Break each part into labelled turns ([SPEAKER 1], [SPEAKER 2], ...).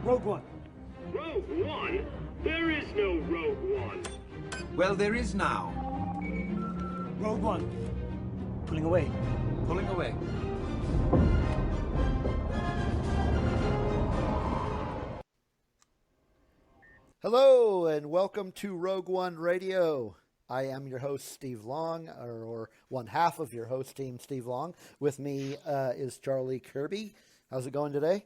[SPEAKER 1] Rogue One.
[SPEAKER 2] Rogue One? There is no Rogue One.
[SPEAKER 3] Well, there is now.
[SPEAKER 1] Rogue One. Pulling away.
[SPEAKER 3] Pulling away.
[SPEAKER 4] Hello, and welcome to Rogue One Radio. I am your host, Steve Long, or one half of your host team, Steve Long. With me is Charlie Kirby. How's it going today?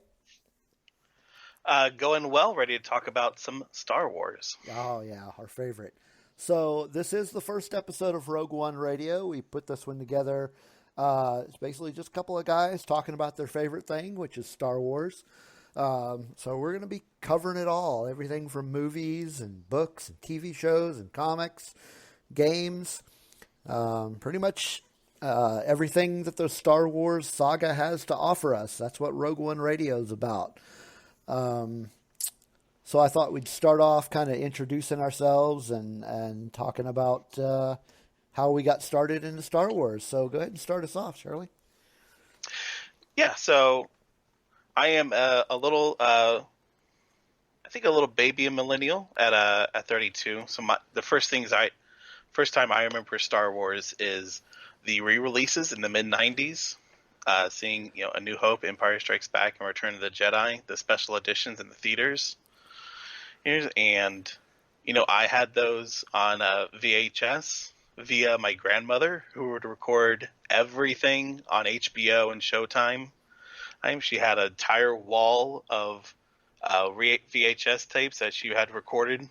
[SPEAKER 5] Going well, ready to talk about some Star Wars.
[SPEAKER 4] Oh, yeah, our favorite. So this is the first episode of Rogue One Radio. We put this one together. It's basically just a couple of guys talking about their favorite thing, which is Star Wars. So we're going to be covering it all, everything from movies and books and TV shows and comics, games, pretty much everything that the Star Wars saga has to offer us. That's what Rogue One Radio is about. So I thought we'd start off kind of introducing ourselves and talking about how we got started into Star Wars. So go ahead and start us off, Shirley.
[SPEAKER 5] Yeah, so I am a little, I think a little baby millennial at 32. So the first time I remember Star Wars is the re-releases in the mid-90s. Seeing, A New Hope, Empire Strikes Back, and Return of the Jedi, the special editions in the theaters. And, I had those on VHS via my grandmother, who would record everything on HBO and Showtime. She had an entire wall of VHS tapes that she had recorded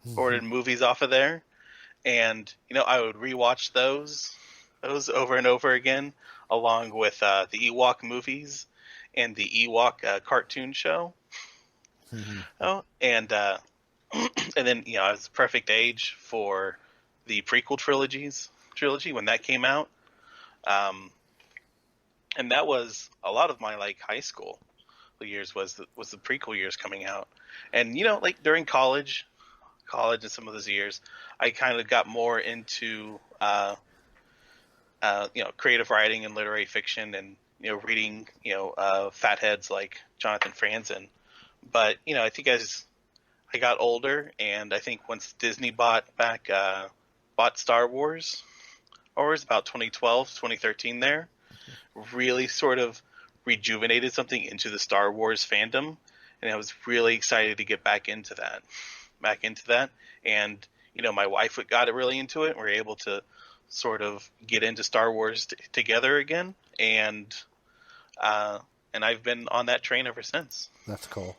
[SPEAKER 5] movies off of there. And, I would rewatch those over and over again, along with the Ewok movies and the Ewok cartoon show. Mm-hmm. And then, I was the perfect age for the prequel trilogy when that came out. And that was a lot of my high school years was the prequel years coming out. And, during college and some of those years, I kind of got more into, creative writing and literary fiction and, reading, fatheads like Jonathan Franzen. But, I think as I got older, and I think once Disney bought Star Wars, or it was about 2012, 2013 there, really sort of rejuvenated something into the Star Wars fandom. And I was really excited to get back into that. And, my wife got really into it. We were able to sort of get into Star Wars together again. And I've been on that train ever since.
[SPEAKER 4] That's cool.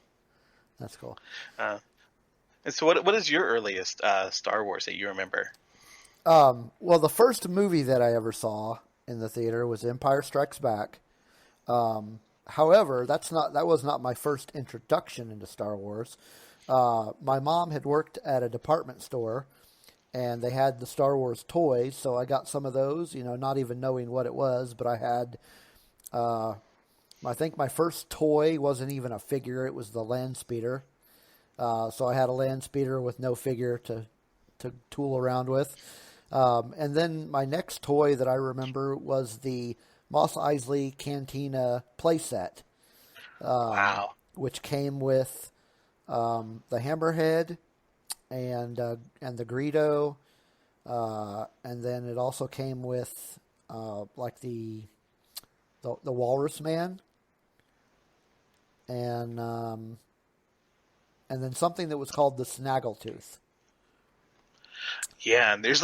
[SPEAKER 5] And so what is your earliest Star Wars that you remember?
[SPEAKER 4] Well, the first movie that I ever saw in the theater was Empire Strikes Back. However, that was not my first introduction into Star Wars. My mom had worked at a department store, and they had the Star Wars toys, so I got some of those, not even knowing what it was, but I had, I think my first toy wasn't even a figure, it was the land speeder. So I had a land speeder with no figure to tool around with. And then my next toy that I remember was the Mos Eisley Cantina playset.
[SPEAKER 5] Wow.
[SPEAKER 4] Which came with the Hammerhead and the Greedo, and then it also came with the Walrus Man, and then something that was called the Snaggletooth.
[SPEAKER 5] Yeah, and there's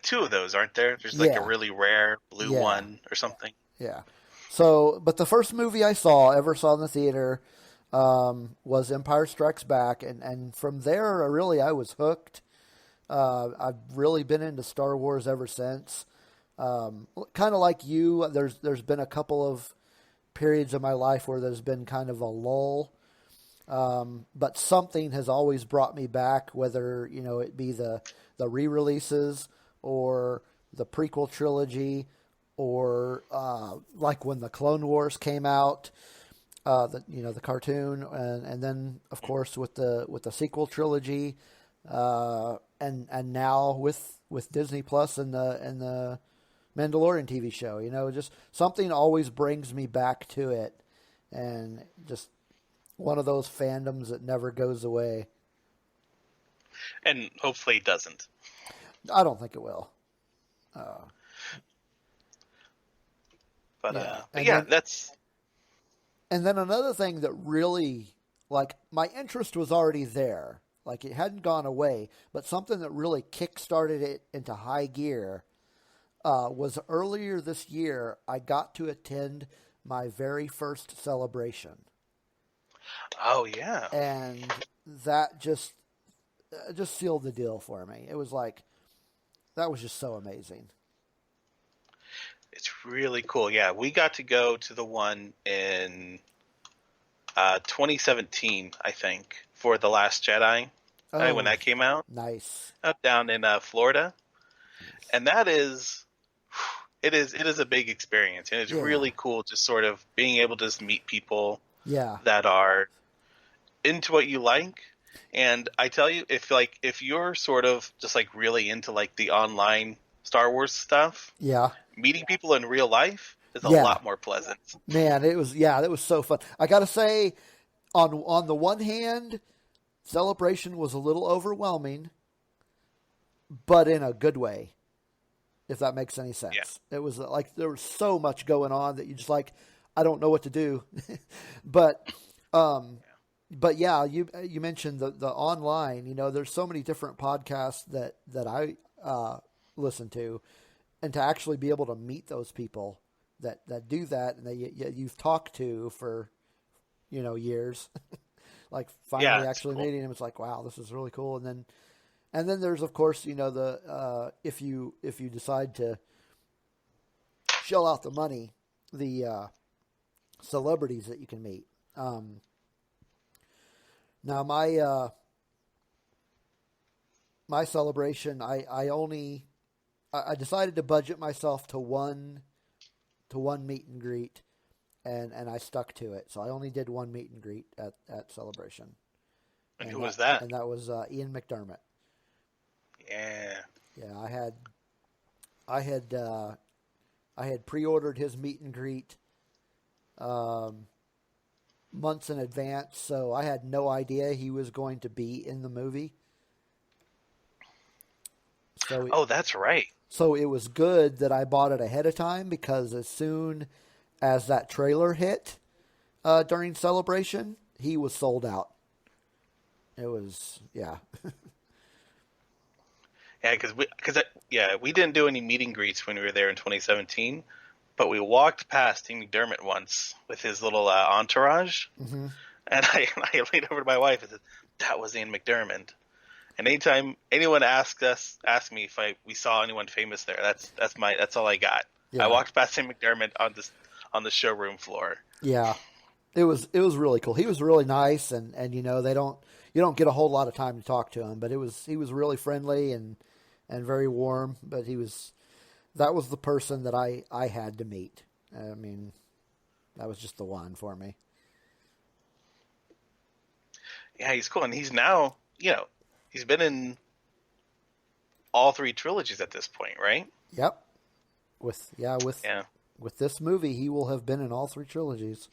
[SPEAKER 5] two of those, aren't there? There's a really rare blue one or something.
[SPEAKER 4] Yeah. So, but the first movie I ever saw in the theater, was Empire Strikes Back, and from there, I was hooked. I've really been into Star Wars ever since. Kind of like you, there's been a couple of periods of my life where there's been kind of a lull. But something has always brought me back, whether, it be the re-releases or the prequel trilogy or, like when the Clone Wars came out, the cartoon, and then of course with the sequel trilogy, and now with Disney Plus and the Mandalorian TV show, just something always brings me back to it, and just one of those fandoms that never goes away.
[SPEAKER 5] And hopefully it doesn't.
[SPEAKER 4] I don't think it will.
[SPEAKER 5] But
[SPEAKER 4] then,
[SPEAKER 5] that's...
[SPEAKER 4] And then another thing that really, like, my interest was already there. Like, it hadn't gone away. But something that really kick-started it into high gear was earlier this year, I got to attend my very first celebration.
[SPEAKER 5] Oh, yeah.
[SPEAKER 4] And that just sealed the deal for me. It was like, that was just so amazing.
[SPEAKER 5] It's really cool. Yeah, we got to go to the one in 2017, I think, for The Last Jedi, when that came out.
[SPEAKER 4] Nice.
[SPEAKER 5] Up down in Florida. And that is, it is a big experience. And it's really cool just sort of being able to just meet people that are into what you like. And I tell you, if you're sort of just like really into like the online Star Wars stuff, meeting people in real life is a lot more pleasant.
[SPEAKER 4] Man, it was so fun. I got to say, on the one hand, Celebration was a little overwhelming, but in a good way, if that makes any sense. Yeah. It was like there was so much going on that you just like, I don't know what to do. But yeah, you mentioned the online. You know, there's so many different podcasts that I listen to, and to actually be able to meet those people that do that and that you've talked to for years, like finally actually meeting them, it's like, wow, this is really cool. And then there's of course the if you decide to shell out the money, the celebrities that you can meet. Now my celebration, I decided to budget myself to one meet and greet, and I stuck to it. So I only did one meet and greet at Celebration.
[SPEAKER 5] And who was that?
[SPEAKER 4] And that was Ian McDermott.
[SPEAKER 5] Yeah.
[SPEAKER 4] Yeah, I had pre-ordered his meet and greet months in advance, so I had no idea he was going to be in the movie. So
[SPEAKER 5] that's right.
[SPEAKER 4] So it was good that I bought it ahead of time, because as soon as that trailer hit during Celebration, he was sold out. It was, yeah.
[SPEAKER 5] Yeah, we didn't do any meet and greets when we were there in 2017, but we walked past Ian McDermott once with his little entourage, and I leaned over to my wife and said, "That was Ian McDermott." And anytime anyone asks me if we saw anyone famous there, that's all I got. Yeah. I walked past Ian McDermott on the showroom floor.
[SPEAKER 4] Yeah, it was really cool. He was really nice, and you don't get a whole lot of time to talk to him, but he was really friendly and very warm. But that was the person that I had to meet. I mean, that was just the one for me.
[SPEAKER 5] Yeah, he's cool, and he's now he's been in all three trilogies at this point, right?
[SPEAKER 4] Yep. With this movie, he will have been in all three trilogies.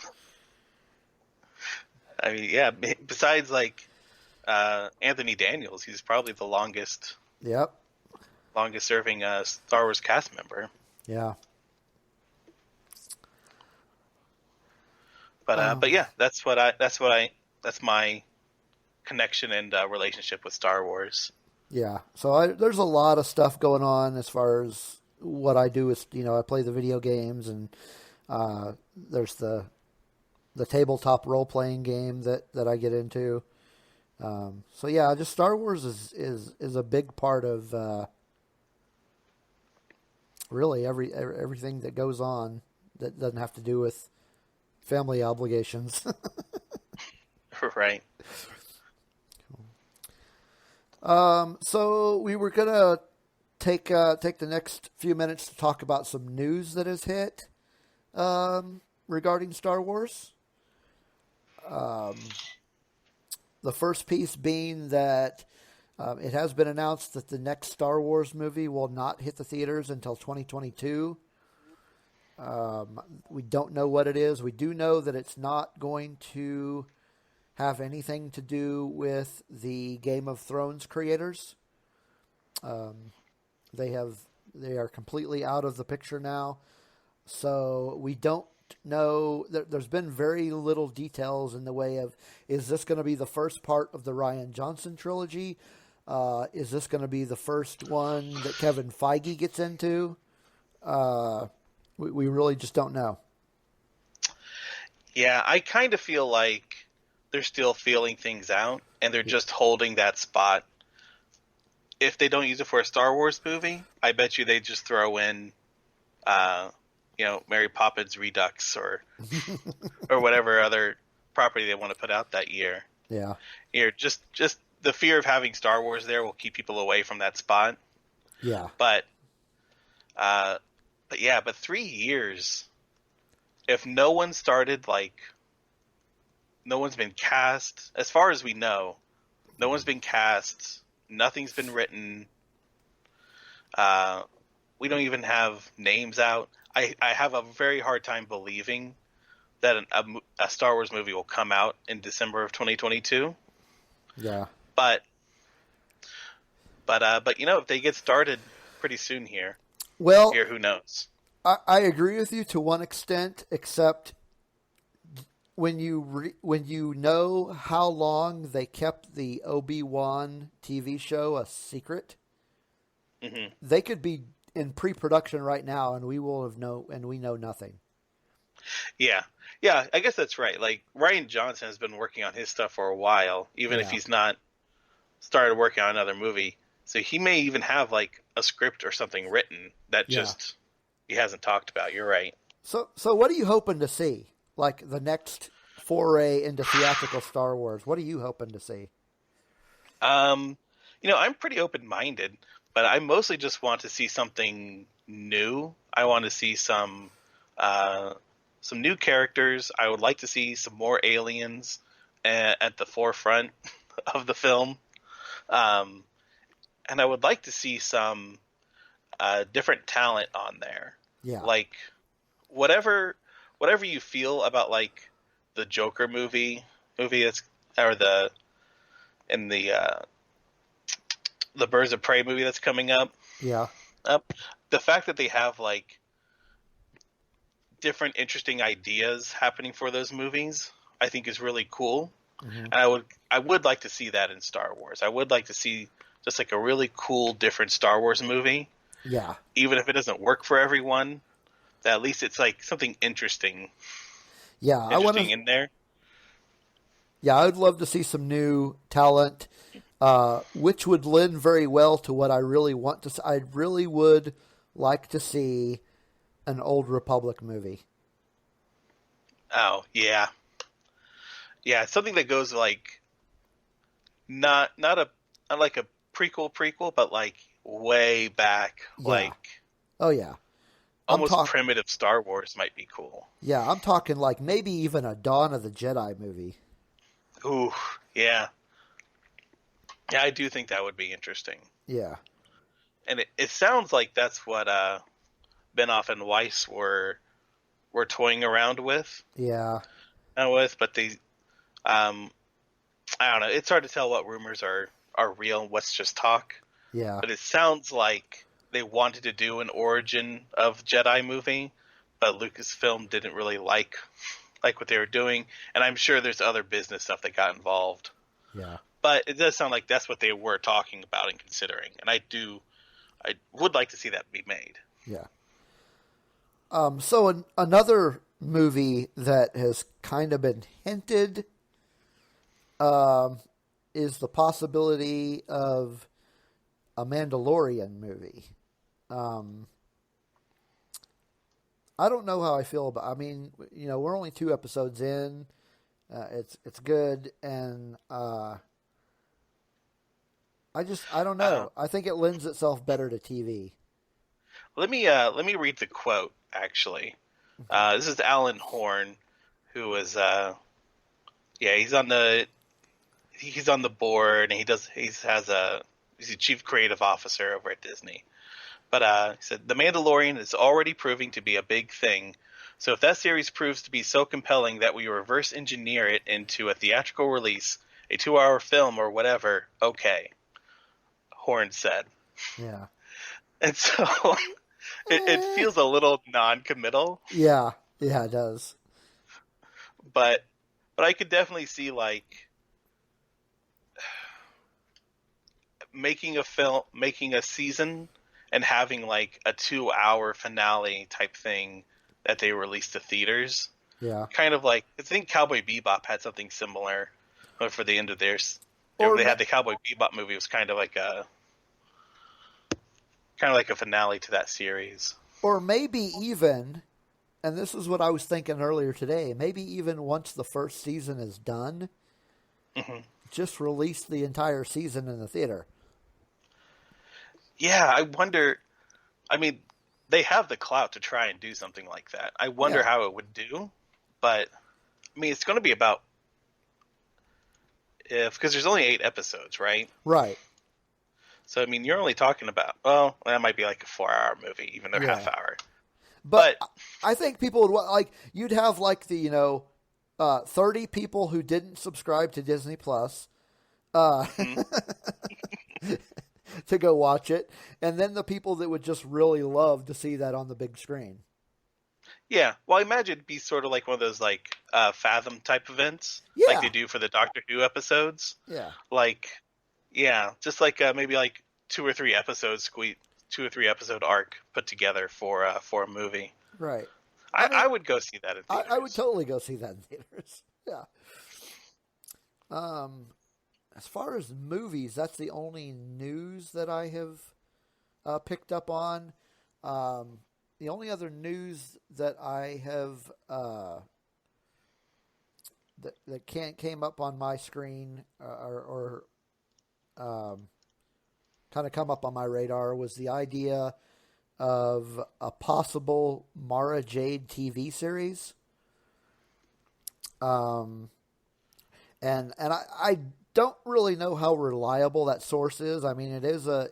[SPEAKER 5] I mean, yeah. Besides, like Anthony Daniels, he's probably the longest serving Star Wars cast member.
[SPEAKER 4] Yeah.
[SPEAKER 5] But yeah, that's my connection and relationship with Star Wars.
[SPEAKER 4] Yeah. So there's a lot of stuff going on as far as what I do is, I play the video games, and there's the tabletop role-playing game that I get into. So yeah, just Star Wars is a big part of really everything that goes on that doesn't have to do with family obligations.
[SPEAKER 5] Right.
[SPEAKER 4] So we were gonna take the next few minutes to talk about some news that has hit regarding Star Wars. The first piece being that it has been announced that the next Star Wars movie will not hit the theaters until 2022. We don't know what it is. We do know that it's not going to have anything to do with the Game of Thrones creators. They are completely out of the picture now. So we don't know. There's been very little details in the way of, is this going to be the first part of the Rian Johnson trilogy? Is this going to be the first one that Kevin Feige gets into? We really just don't know.
[SPEAKER 5] Yeah, I kind of feel like they're still feeling things out, and they're just holding that spot. If they don't use it for a Star Wars movie, I bet you they just throw in, Mary Poppins Redux or whatever other property they want to put out that year.
[SPEAKER 4] Yeah.
[SPEAKER 5] Just the fear of having Star Wars there will keep people away from that spot.
[SPEAKER 4] Yeah.
[SPEAKER 5] But 3 years. If no one started, no one's been cast, as far as we know, no one's been cast, nothing's been written, we don't even have names out. I have a very hard time believing that a Star Wars movie will come out in December of 2022.
[SPEAKER 4] Yeah.
[SPEAKER 5] But if they get started pretty soon here, who knows?
[SPEAKER 4] I agree with you to one extent, except when you know how long they kept the Obi-Wan TV show a secret, they could be in pre-production right now, and we know nothing. Yeah,
[SPEAKER 5] I guess that's right. Like, Rian Johnson has been working on his stuff for a while, even if he's not started working on another movie. So he may even have a script or something written that just he hasn't talked about. You're right.
[SPEAKER 4] So what are you hoping to see? Like the next foray into theatrical Star Wars? What are you hoping to see?
[SPEAKER 5] I'm pretty open-minded, but I mostly just want to see something new. I want to see some new characters. I would like to see some more aliens at the forefront of the film. And I would like to see some different talent on there.
[SPEAKER 4] Yeah.
[SPEAKER 5] Like whatever you feel about the Joker movie that's or the Birds of Prey movie that's coming up.
[SPEAKER 4] Yeah.
[SPEAKER 5] The fact that they have different interesting ideas happening for those movies, I think is really cool. Mm-hmm. And I would like to see that in Star Wars. I would like to see just a really cool, different Star Wars movie.
[SPEAKER 4] Yeah.
[SPEAKER 5] Even if it doesn't work for everyone, that at least it's something interesting.
[SPEAKER 4] Yeah,
[SPEAKER 5] in there.
[SPEAKER 4] Yeah, I would love to see some new talent, which would lend very well to what I really want to see. I really would like to see an Old Republic movie.
[SPEAKER 5] Oh, yeah. Yeah, something that goes not a prequel, but way back.
[SPEAKER 4] Yeah. Oh, yeah.
[SPEAKER 5] Almost primitive Star Wars might be cool.
[SPEAKER 4] Yeah, I'm talking maybe even a Dawn of the Jedi movie.
[SPEAKER 5] Ooh, yeah. Yeah, I do think that would be interesting.
[SPEAKER 4] Yeah.
[SPEAKER 5] And it sounds like that's what Benioff and Weiss were toying around with.
[SPEAKER 4] Yeah.
[SPEAKER 5] But they, I don't know. It's hard to tell what rumors are real and what's just talk.
[SPEAKER 4] Yeah.
[SPEAKER 5] But it sounds like they wanted to do an origin of Jedi movie, but Lucasfilm didn't really like what they were doing, and I'm sure there's other business stuff that got involved.
[SPEAKER 4] Yeah.
[SPEAKER 5] But it does sound like that's what they were talking about and considering, and I would like to see that be made.
[SPEAKER 4] Yeah. So another movie that has kind of been hinted is the possibility of a Mandalorian movie. I don't know how I feel about. I mean, we're only 2 episodes in. It's good, and I don't know. I think it lends itself better to TV.
[SPEAKER 5] Let me read the quote. Actually, this is Alan Horn, who was he's on the board, and he's a chief creative officer over at Disney. But he said, "The Mandalorian is already proving to be a big thing, So if that series proves to be so compelling that we reverse engineer it into a theatrical release, a 2-hour film or whatever, okay. Horn said.
[SPEAKER 4] Yeah.
[SPEAKER 5] And so it feels a little non-committal.
[SPEAKER 4] Yeah, it does.
[SPEAKER 5] But I could definitely see like making a season and having like a 2-hour finale type thing that they released to theaters.
[SPEAKER 4] Yeah.
[SPEAKER 5] Kind of like, I think Cowboy Bebop had something similar for the end of theirs.
[SPEAKER 4] Or
[SPEAKER 5] They had the Cowboy Bebop movie. It was kind of like a finale to that series.
[SPEAKER 4] Or maybe even, and this is what I was thinking earlier today, maybe even once the first season is done, just release the entire season in the theater.
[SPEAKER 5] Yeah, I wonder. I mean, they have the clout to try and do something like that. I wonder how it would do, but I mean, it's going to be about because there's only 8 episodes, right?
[SPEAKER 4] Right.
[SPEAKER 5] So I mean, you're only talking about that might be like a 4-hour movie, even though half hour.
[SPEAKER 4] But I think people would like you'd have like the 30 people who didn't subscribe to Disney Plus. To go watch it, and then the people that would just really love to see that on the big screen.
[SPEAKER 5] Yeah, well, I imagine it'd be sort of like one of those like Fathom type events, like they do for the Doctor Who episodes.
[SPEAKER 4] Yeah,
[SPEAKER 5] just like maybe like 2 or 3 episodes, 2 or 3 episode arc put together for a movie.
[SPEAKER 4] Right.
[SPEAKER 5] I would go see that in theaters.
[SPEAKER 4] I would totally go see that in theaters. Yeah. As far as movies, that's the only news that I have picked up on. The only other news that I have that came up on my screen or kind of come up on my radar was the idea of a possible Mara Jade TV series. And I don't really know how reliable that source is. I mean, it is a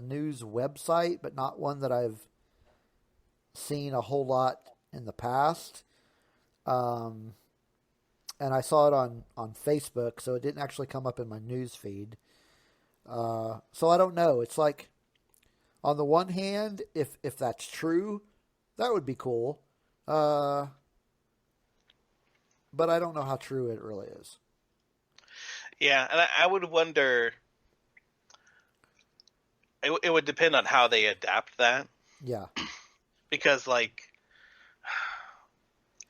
[SPEAKER 4] news website, but not one that I've seen a whole lot in the past. And I saw it on Facebook, so it didn't actually come up in my news feed. So I don't know. It's like, on the one hand, if that's true, that would be cool. But I don't know how true it really is.
[SPEAKER 5] Yeah, and I would wonder. It would depend on how they adapt that.
[SPEAKER 4] Yeah.
[SPEAKER 5] Because, like,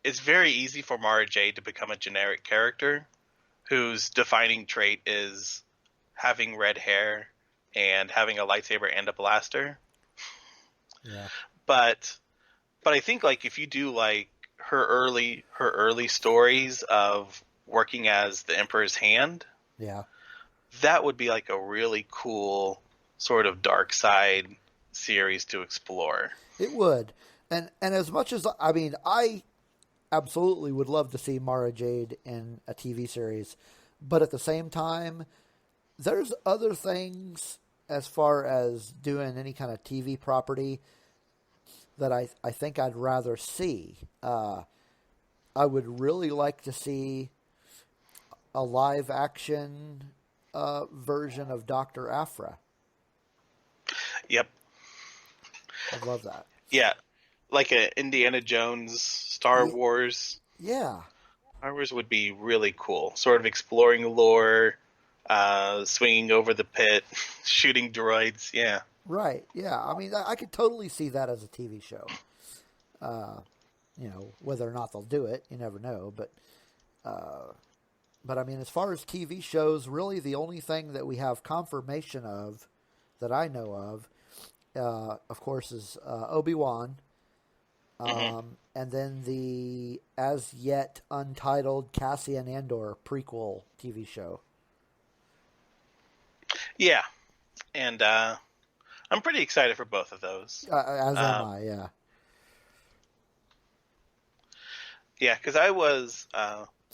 [SPEAKER 5] it's very easy for Mara Jade to become a generic character whose defining trait is having red hair and having a lightsaber and a blaster.
[SPEAKER 4] Yeah.
[SPEAKER 5] But I think, like, if you do, like, her early stories of working as the Emperor's hand,
[SPEAKER 4] yeah,
[SPEAKER 5] that would be like a really cool sort of dark side series to explore.
[SPEAKER 4] It would. And as much as, I mean, I absolutely would love to see Mara Jade in a TV series, but at the same time, there's other things as far as doing any kind of TV property that I think I'd rather see. I would really like to see a live action version of Dr. Aphra.
[SPEAKER 5] Yep.
[SPEAKER 4] I'd love that.
[SPEAKER 5] Yeah. Like a Indiana Jones, Star Wars.
[SPEAKER 4] Yeah.
[SPEAKER 5] Star Wars would be really cool. Sort of exploring lore, swinging over the pit, shooting droids. Yeah.
[SPEAKER 4] Right. Yeah. I mean, I could totally see that as a TV show. Whether or not they'll do it, you never know. But I mean, as far as TV shows, really the only thing that we have confirmation of, that I know of course, is Obi-Wan. And then the as yet untitled Cassian Andor prequel TV show. Yeah.
[SPEAKER 5] And I'm pretty excited for both of those.
[SPEAKER 4] As am I, yeah.
[SPEAKER 5] Yeah, because I was...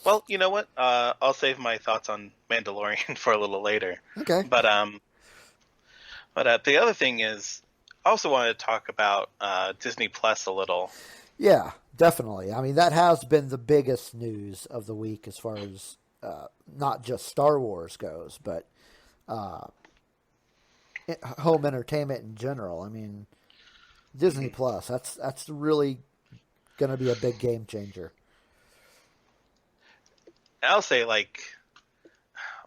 [SPEAKER 5] well, you know what? I'll save my thoughts on Mandalorian for a little later.
[SPEAKER 4] Okay.
[SPEAKER 5] But the other thing is, I also wanted to talk about Disney Plus a little.
[SPEAKER 4] Yeah, definitely. I mean, that has been the biggest news of the week as far as not just Star Wars goes, but home entertainment in general. I mean, Disney Plus. That's really going to be a big game changer.
[SPEAKER 5] I'll say, like,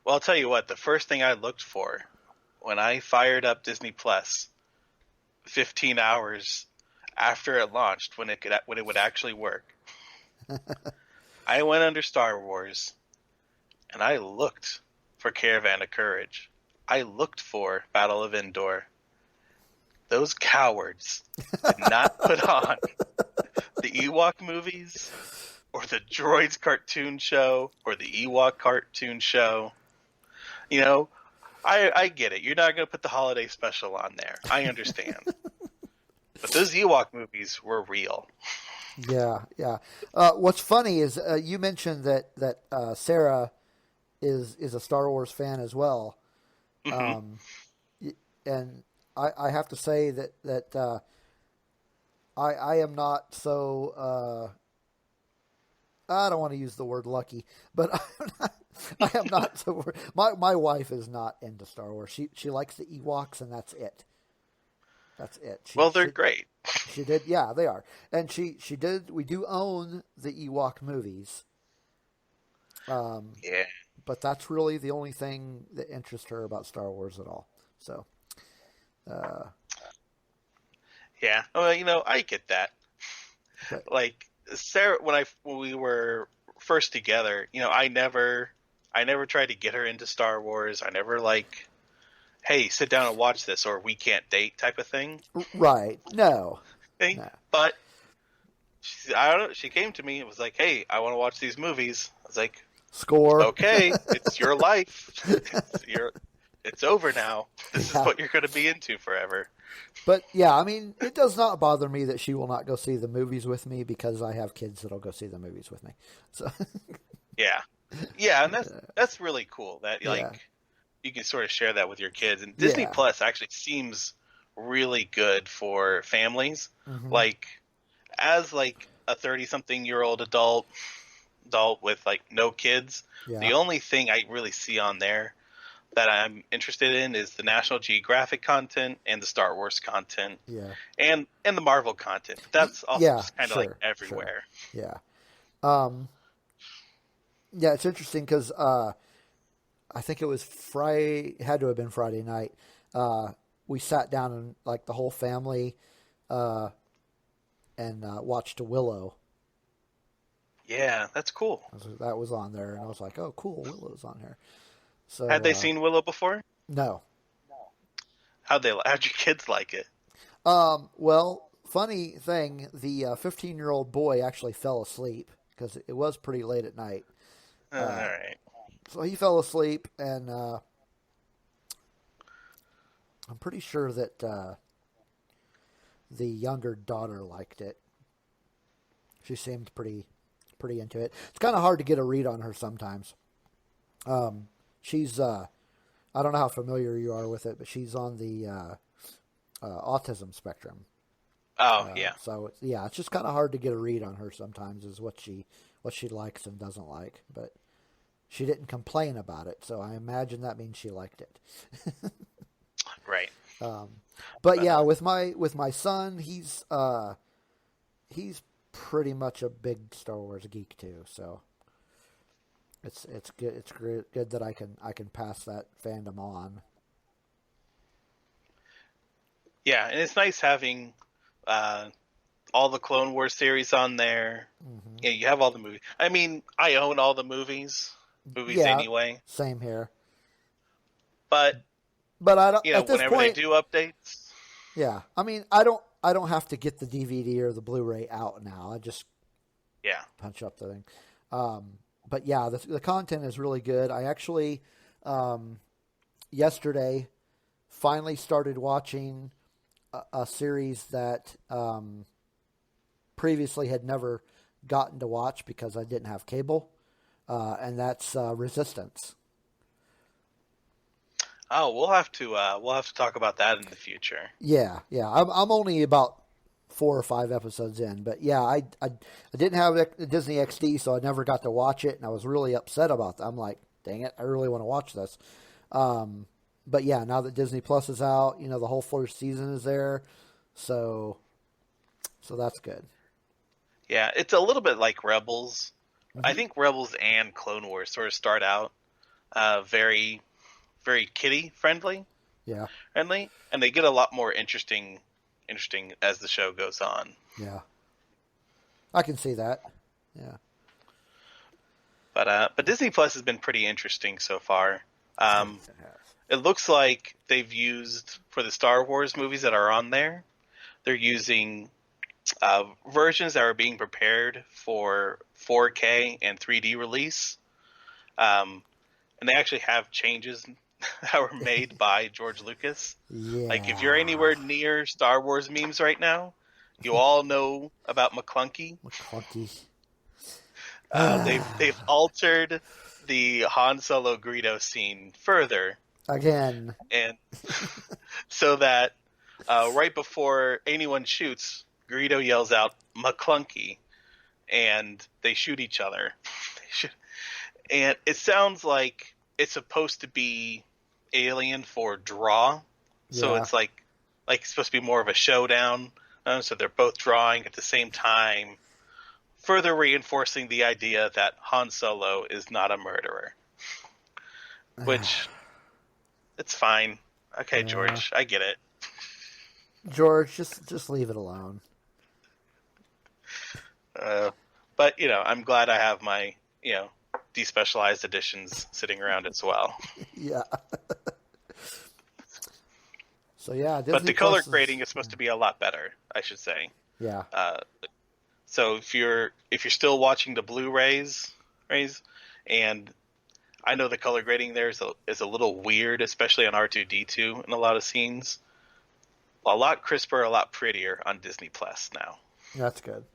[SPEAKER 5] well, I'll tell you what. The first thing I looked for when I fired up Disney Plus, 15 hours after it launched, when it would actually work, I went under Star Wars, and I looked for Caravan of Courage. I looked for Battle of Endor. Those cowards did not put on the Ewok movies, or the Droids cartoon show, or the Ewok cartoon show. You know, I get it. You're not going to put the holiday special on there. I understand. But those Ewok movies were real.
[SPEAKER 4] Yeah, yeah. What's funny is you mentioned that Sarah is a Star Wars fan as well, and I have to say that I am not so. I don't want to use the word lucky, but I am not so. My wife is not into Star Wars. She likes the Ewoks, and that's it. That's it.
[SPEAKER 5] They're great.
[SPEAKER 4] She did, yeah, they are, and she did. We do own the Ewok movies. Yeah, but that's really the only thing that interests her about Star Wars at all. So,
[SPEAKER 5] yeah. Well, I get that.
[SPEAKER 4] but,
[SPEAKER 5] Like Sarah, when we were first together, I never tried to get her into Star Wars. I never hey, sit down and watch this, or we can't date type of thing.
[SPEAKER 4] Right. No.
[SPEAKER 5] But I don't know. She came to me and was like, "Hey, I want to watch these movies." I was like,
[SPEAKER 4] "Score.
[SPEAKER 5] Okay, it's your life. It's over now. This is what you're going to be into forever."
[SPEAKER 4] But yeah, I mean, it does not bother me that she will not go see the movies with me, because I have kids that'll go see the movies with me. So
[SPEAKER 5] yeah, and that's really cool. That you can sort of share that with your kids. And Disney Plus actually seems really good for families.
[SPEAKER 4] Mm-hmm.
[SPEAKER 5] As a 30-something-year-old adult with no kids, the only thing I really see on there that I'm interested in is the National Geographic content and the Star Wars content, and the Marvel content. But that's also just kind of everywhere.
[SPEAKER 4] Sure. Yeah, yeah, it's interesting because I think it was Friday. It had to have been Friday night. We sat down and the whole family, and watched Willow.
[SPEAKER 5] Yeah, that's cool.
[SPEAKER 4] That was on there, and I was like, "Oh, cool, Willow's on here." So,
[SPEAKER 5] had they seen Willow before?
[SPEAKER 4] No.
[SPEAKER 5] How'd your kids like it?
[SPEAKER 4] Well, funny thing, the 15-year-old boy actually fell asleep because it was pretty late at night.
[SPEAKER 5] All right.
[SPEAKER 4] So he fell asleep, and I'm pretty sure that the younger daughter liked it. She seemed pretty into it. It's kind of hard to get a read on her sometimes. She's I don't know how familiar you are with it, but she's on the autism spectrum.
[SPEAKER 5] Oh, yeah.
[SPEAKER 4] So it's just kind of hard to get a read on her sometimes, is what she likes and doesn't like. But she didn't complain about it, so I imagine that means she liked it.
[SPEAKER 5] Right.
[SPEAKER 4] But yeah, with my son, he's pretty much a big Star Wars geek too. So it's good. It's good that I can pass that fandom on.
[SPEAKER 5] Yeah, and it's nice having all the Clone Wars series on there. Mm-hmm. Yeah, you have all the movies. I mean, I own all the movies anyway.
[SPEAKER 4] Same here.
[SPEAKER 5] But
[SPEAKER 4] I don't. At this
[SPEAKER 5] whenever
[SPEAKER 4] point,
[SPEAKER 5] they do updates.
[SPEAKER 4] Yeah, I mean, I don't have to get the DVD or the Blu-ray out now. I just punch up the thing. But yeah, the content is really good. I actually yesterday finally started watching a series that previously had never gotten to watch because I didn't have cable, and that's Resistance.
[SPEAKER 5] Oh, we'll have to talk about that in the future.
[SPEAKER 4] Yeah. I'm only about 4 or 5 episodes in. But yeah, I didn't have Disney XD, so I never got to watch it, and I was really upset about that. I'm like, dang it, I really want to watch this. But yeah, now that Disney Plus is out, the whole first season is there, so that's good.
[SPEAKER 5] Yeah, it's a little bit like Rebels. I think Rebels and Clone Wars sort of start out very, very kiddie friendly.
[SPEAKER 4] Yeah.
[SPEAKER 5] Friendly, and they get a lot more interesting as the show goes on.
[SPEAKER 4] Yeah. I can see that. Yeah.
[SPEAKER 5] But Disney Plus has been pretty interesting so far. It looks like they've used, for the Star Wars movies that are on there, they're using versions that are being prepared for 4K and 3D release. And they actually have changes that were made by George Lucas.
[SPEAKER 4] Yeah.
[SPEAKER 5] Like, if you're anywhere near Star Wars memes right now, you all know about McClunky. They've altered the Han Solo Greedo scene further.
[SPEAKER 4] Again.
[SPEAKER 5] And so that right before anyone shoots, Greedo yells out, McClunky, and they shoot each other. And it sounds like it's supposed to be Alien for draw. So it's like it's supposed to be more of a showdown. So they're both drawing at the same time, further reinforcing the idea that Han Solo is not a murderer. Which, it's fine. Okay, George, I get it.
[SPEAKER 4] George, just leave it alone.
[SPEAKER 5] But, I'm glad I have my, despecialized editions sitting around as well.
[SPEAKER 4] Yeah. So yeah, Disney
[SPEAKER 5] but the color
[SPEAKER 4] Plus
[SPEAKER 5] grading is supposed to be a lot better, I should say.
[SPEAKER 4] Yeah.
[SPEAKER 5] So if you're still watching the Blu-rays, and I know the color grading there is a little weird, especially on R2-D2 in a lot of scenes. A lot crisper, a lot prettier on Disney Plus now.
[SPEAKER 4] That's good.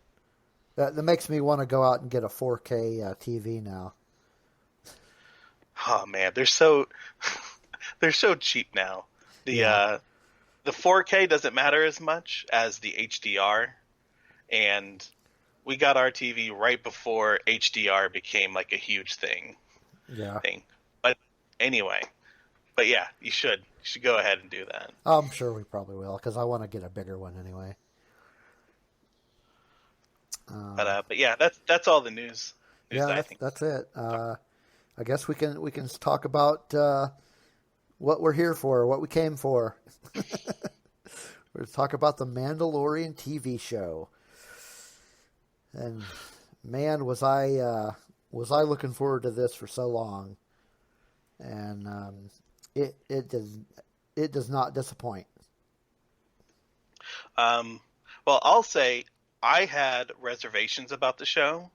[SPEAKER 4] That makes me want to go out and get a 4K TV now.
[SPEAKER 5] Oh man, they're so cheap now. The 4K doesn't matter as much as the HDR, and we got our TV right before HDR became like a huge thing.
[SPEAKER 4] Yeah.
[SPEAKER 5] But anyway, yeah, you should go ahead and do that.
[SPEAKER 4] I'm sure we probably will, because I want to get a bigger one anyway.
[SPEAKER 5] But yeah, that's all the news.
[SPEAKER 4] Yeah, that's it. I guess we can talk about what we're here for, what we came for. We're going to talk about the Mandalorian TV show. And man, was I looking forward to this for so long. And it does not disappoint.
[SPEAKER 5] Well, I'll say I had reservations about the show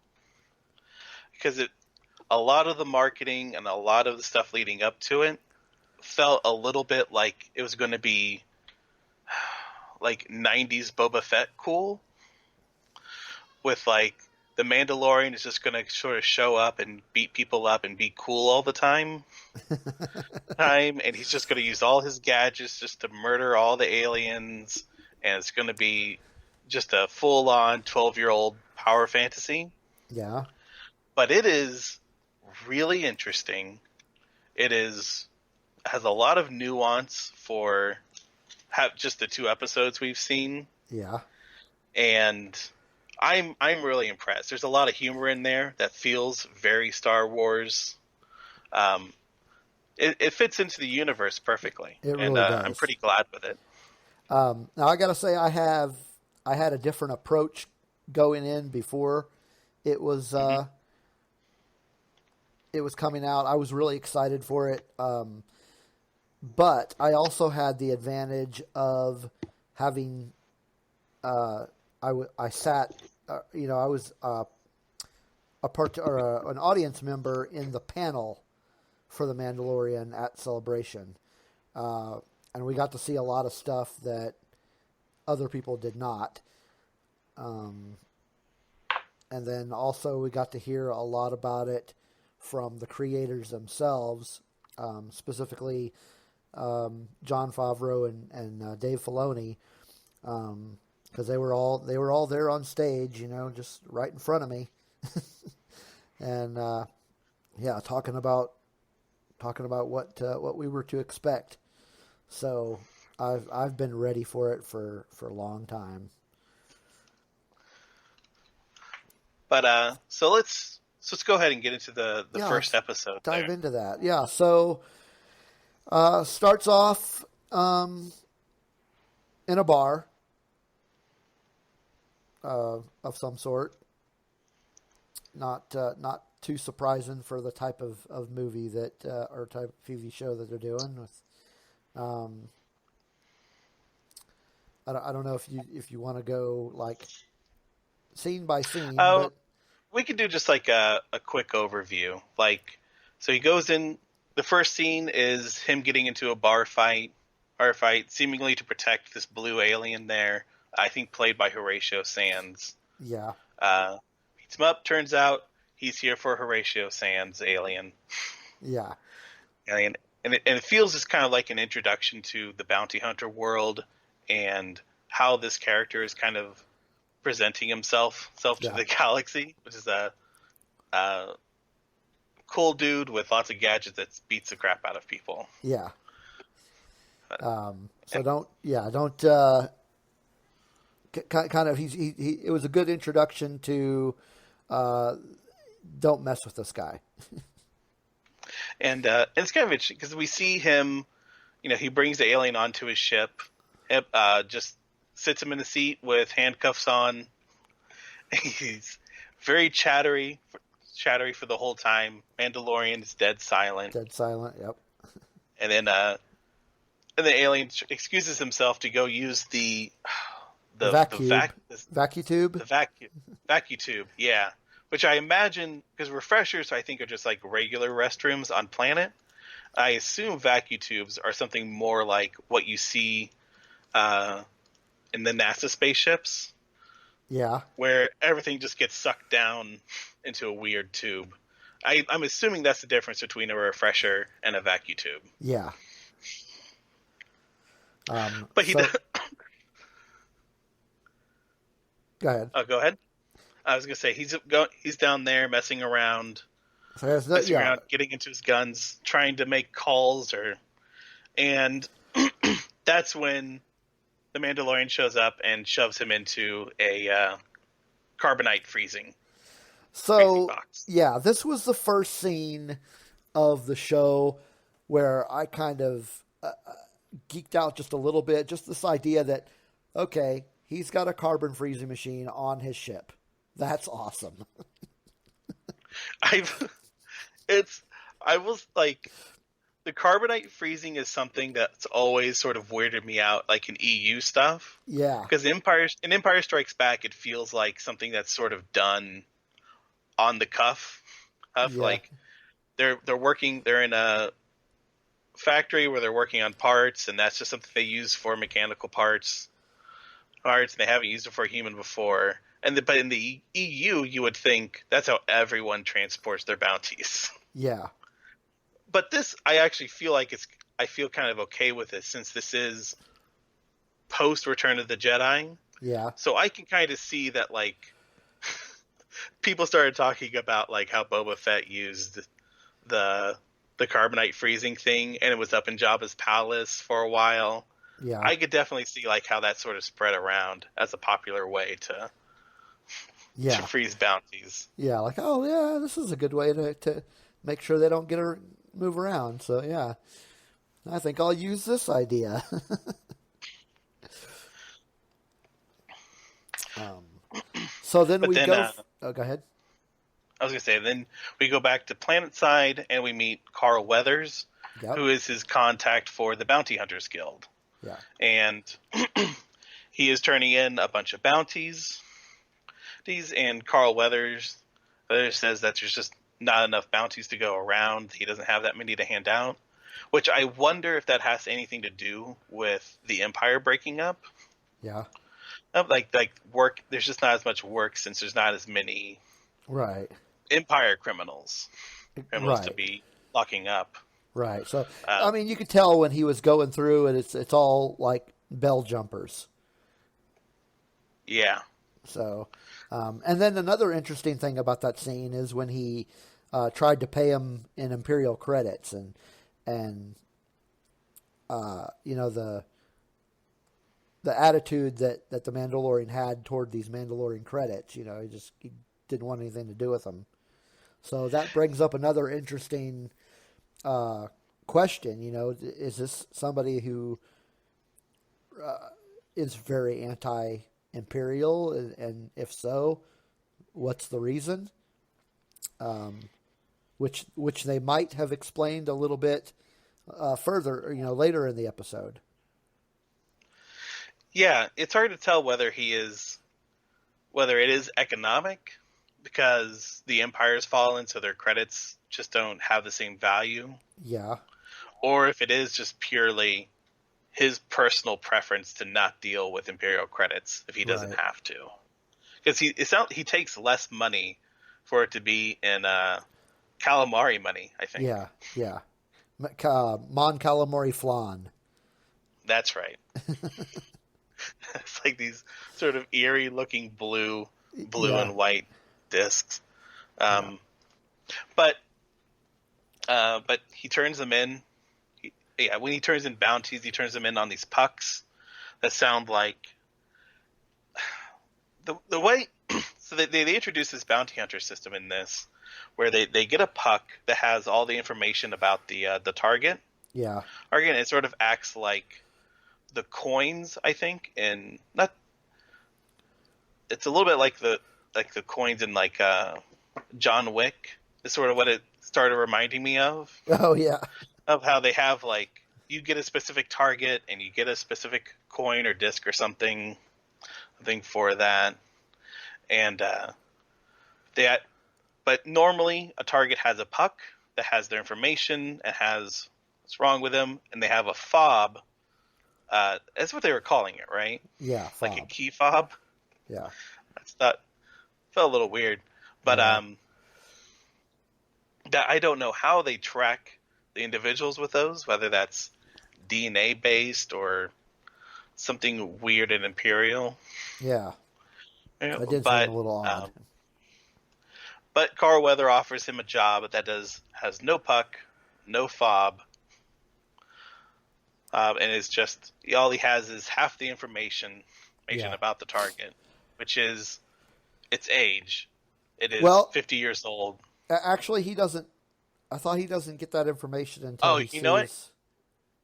[SPEAKER 5] because a lot of the marketing and a lot of the stuff leading up to it felt a little bit like it was going to be like 90s Boba Fett cool, with like the Mandalorian is just going to sort of show up and beat people up and be cool all the time. And he's just going to use all his gadgets just to murder all the aliens, and it's going to be just a full-on 12-year-old power fantasy.
[SPEAKER 4] Yeah.
[SPEAKER 5] But it is really interesting. It has a lot of nuance for just the 2 episodes we've seen.
[SPEAKER 4] Yeah.
[SPEAKER 5] And I'm really impressed. There's a lot of humor in there that feels very Star Wars. It fits into the universe perfectly.
[SPEAKER 4] It really does.
[SPEAKER 5] I'm pretty glad with it.
[SPEAKER 4] Now I got to say I had a different approach going in before it was it was coming out. I was really excited for it. But I also had the advantage of having I was an audience member in the panel for the Mandalorian at Celebration, and we got to see a lot of stuff that other people did not. And then also we got to hear a lot about it from the creators themselves, specifically Jon Favreau and Dave Filoni, because they were all there on stage, just right in front of me, and yeah, talking about what we were to expect. So I've been ready for it for a long time.
[SPEAKER 5] But so let's go ahead and get into the first episode.
[SPEAKER 4] Dive into that. Yeah. So starts off in a bar of some sort. Not too surprising for the type of movie that or type of TV show that they're doing. With I don't know if you want to go like scene by scene. But
[SPEAKER 5] we could do just like a quick overview. Like, so he goes in. The first scene is him getting into a bar fight, seemingly to protect this blue alien there. I think played by Horatio Sands.
[SPEAKER 4] Yeah.
[SPEAKER 5] Beats him up. Turns out he's here for Horatio Sands' alien.
[SPEAKER 4] Yeah.
[SPEAKER 5] Alien, and it feels just kind of like an introduction to the bounty hunter world and how this character is kind of presenting himself to the galaxy, which is a cool dude with lots of gadgets that beats the crap out of people.
[SPEAKER 4] Yeah. So kind of it was a good introduction to don't mess with this guy.
[SPEAKER 5] And it's kind of interesting because we see him, he brings the alien onto his ship, just sits him in the seat with handcuffs on. He's very chattery for the whole time. Mandalorian is dead silent.
[SPEAKER 4] Yep.
[SPEAKER 5] And then the alien excuses himself to go use the
[SPEAKER 4] vacuum
[SPEAKER 5] tube. Yeah, which I imagine, because refreshers I think are just like regular restrooms on planet. I assume vacuum tubes are something more like what you see in the NASA spaceships.
[SPEAKER 4] Yeah.
[SPEAKER 5] Where everything just gets sucked down into a weird tube. I'm assuming that's the difference between a refresher and a vacuum tube.
[SPEAKER 4] Yeah.
[SPEAKER 5] But he
[SPEAKER 4] Go ahead.
[SPEAKER 5] Oh, go ahead. I was going to say, he's down there messing around, getting into his guns, trying to make calls, and that's when the Mandalorian shows up and shoves him into a carbonite freezing box.
[SPEAKER 4] Yeah, this was the first scene of the show where I kind of geeked out just a little bit. Just this idea that, okay, he's got a carbon freezing machine on his ship. That's awesome.
[SPEAKER 5] I was like, the carbonite freezing is something that's always sort of weirded me out, like in EU stuff.
[SPEAKER 4] Yeah.
[SPEAKER 5] Because in Empire Strikes Back, it feels like something that's sort of done on the cuff. Like they're in a factory where they're working on parts, and that's just something they use for mechanical parts, and they haven't used it for a human before. But in the EU, you would think that's how everyone transports their bounties.
[SPEAKER 4] Yeah.
[SPEAKER 5] But this, I actually feel like I feel kind of okay with it, since this is post Return of the Jedi.
[SPEAKER 4] Yeah.
[SPEAKER 5] So I can kind of see that, like, people started talking about like how Boba Fett used the carbonite freezing thing, and it was up in Jabba's palace for a while.
[SPEAKER 4] Yeah.
[SPEAKER 5] I could definitely see like how that sort of spread around as a popular way to freeze bounties.
[SPEAKER 4] Yeah, like, oh yeah, this is a good way to make sure they don't move around. So yeah, I think I'll use this idea. So then go ahead.
[SPEAKER 5] I was going to say, then we go back to Planet Side and we meet Carl Weathers, who is his contact for the Bounty Hunters Guild.
[SPEAKER 4] Yeah.
[SPEAKER 5] And he is turning in a bunch of bounties. And Carl Weathers says that there's just not enough bounties to go around. He doesn't have that many to hand out, which I wonder if that has anything to do with the Empire breaking up.
[SPEAKER 4] Yeah.
[SPEAKER 5] Like work, there's just not as much work since there's not as many Empire criminals to be locking up.
[SPEAKER 4] Right. So I mean, you could tell when he was going through it, it's all like bell jumpers.
[SPEAKER 5] Yeah.
[SPEAKER 4] So, and then another interesting thing about that scene is when he tried to pay him in Imperial credits, and the attitude that the Mandalorian had toward these Mandalorian credits. He didn't want anything to do with them. So that brings up another interesting question. Is this somebody who is very anti-imperial, and if so, what's the reason? Which they might have explained a little bit further, later in the episode.
[SPEAKER 5] Yeah, it's hard to tell whether it is economic, because the Empire's fallen, so their credits just don't have the same value.
[SPEAKER 4] Yeah.
[SPEAKER 5] Or if it is just purely his personal preference to not deal with Imperial credits if he doesn't
[SPEAKER 4] Right.
[SPEAKER 5] have to. Because he takes less money for it to be in calamari money, I think.
[SPEAKER 4] Yeah. Mon Calamari flan.
[SPEAKER 5] That's right. It's like these sort of eerie looking blue
[SPEAKER 4] Yeah.
[SPEAKER 5] and white discs. But he turns them in. When he turns in bounties, he turns them in on these pucks that sound like the way. So they introduce this bounty hunter system in this, where they get a puck that has all the information about the target.
[SPEAKER 4] Yeah.
[SPEAKER 5] Or again, it sort of acts like the coins, I think, and not. It's a little bit like the coins in John Wick. Is sort of what it started reminding me of.
[SPEAKER 4] Oh yeah.
[SPEAKER 5] Of how they have you get a specific target and you get a specific coin or disc or something, I think, for that, and but normally a target has a puck that has their information and has what's wrong with them, and they have a fob. That's what they were calling it, right?
[SPEAKER 4] Yeah. Fob.
[SPEAKER 5] Like a key fob.
[SPEAKER 4] Yeah.
[SPEAKER 5] Felt a little weird, but
[SPEAKER 4] Yeah.
[SPEAKER 5] that I don't know how they track the individuals with those, whether that's DNA based or something weird and Imperial.
[SPEAKER 4] Yeah.
[SPEAKER 5] Yeah,
[SPEAKER 4] That did seem a little odd.
[SPEAKER 5] But Carl Weather offers him a job that has no puck, no fob, and is just all he has is half the information
[SPEAKER 4] Yeah.
[SPEAKER 5] about the target, which is its age. It is 50 years old.
[SPEAKER 4] Actually, he doesn't. I thought he doesn't get that information until he
[SPEAKER 5] you
[SPEAKER 4] sees.
[SPEAKER 5] know what?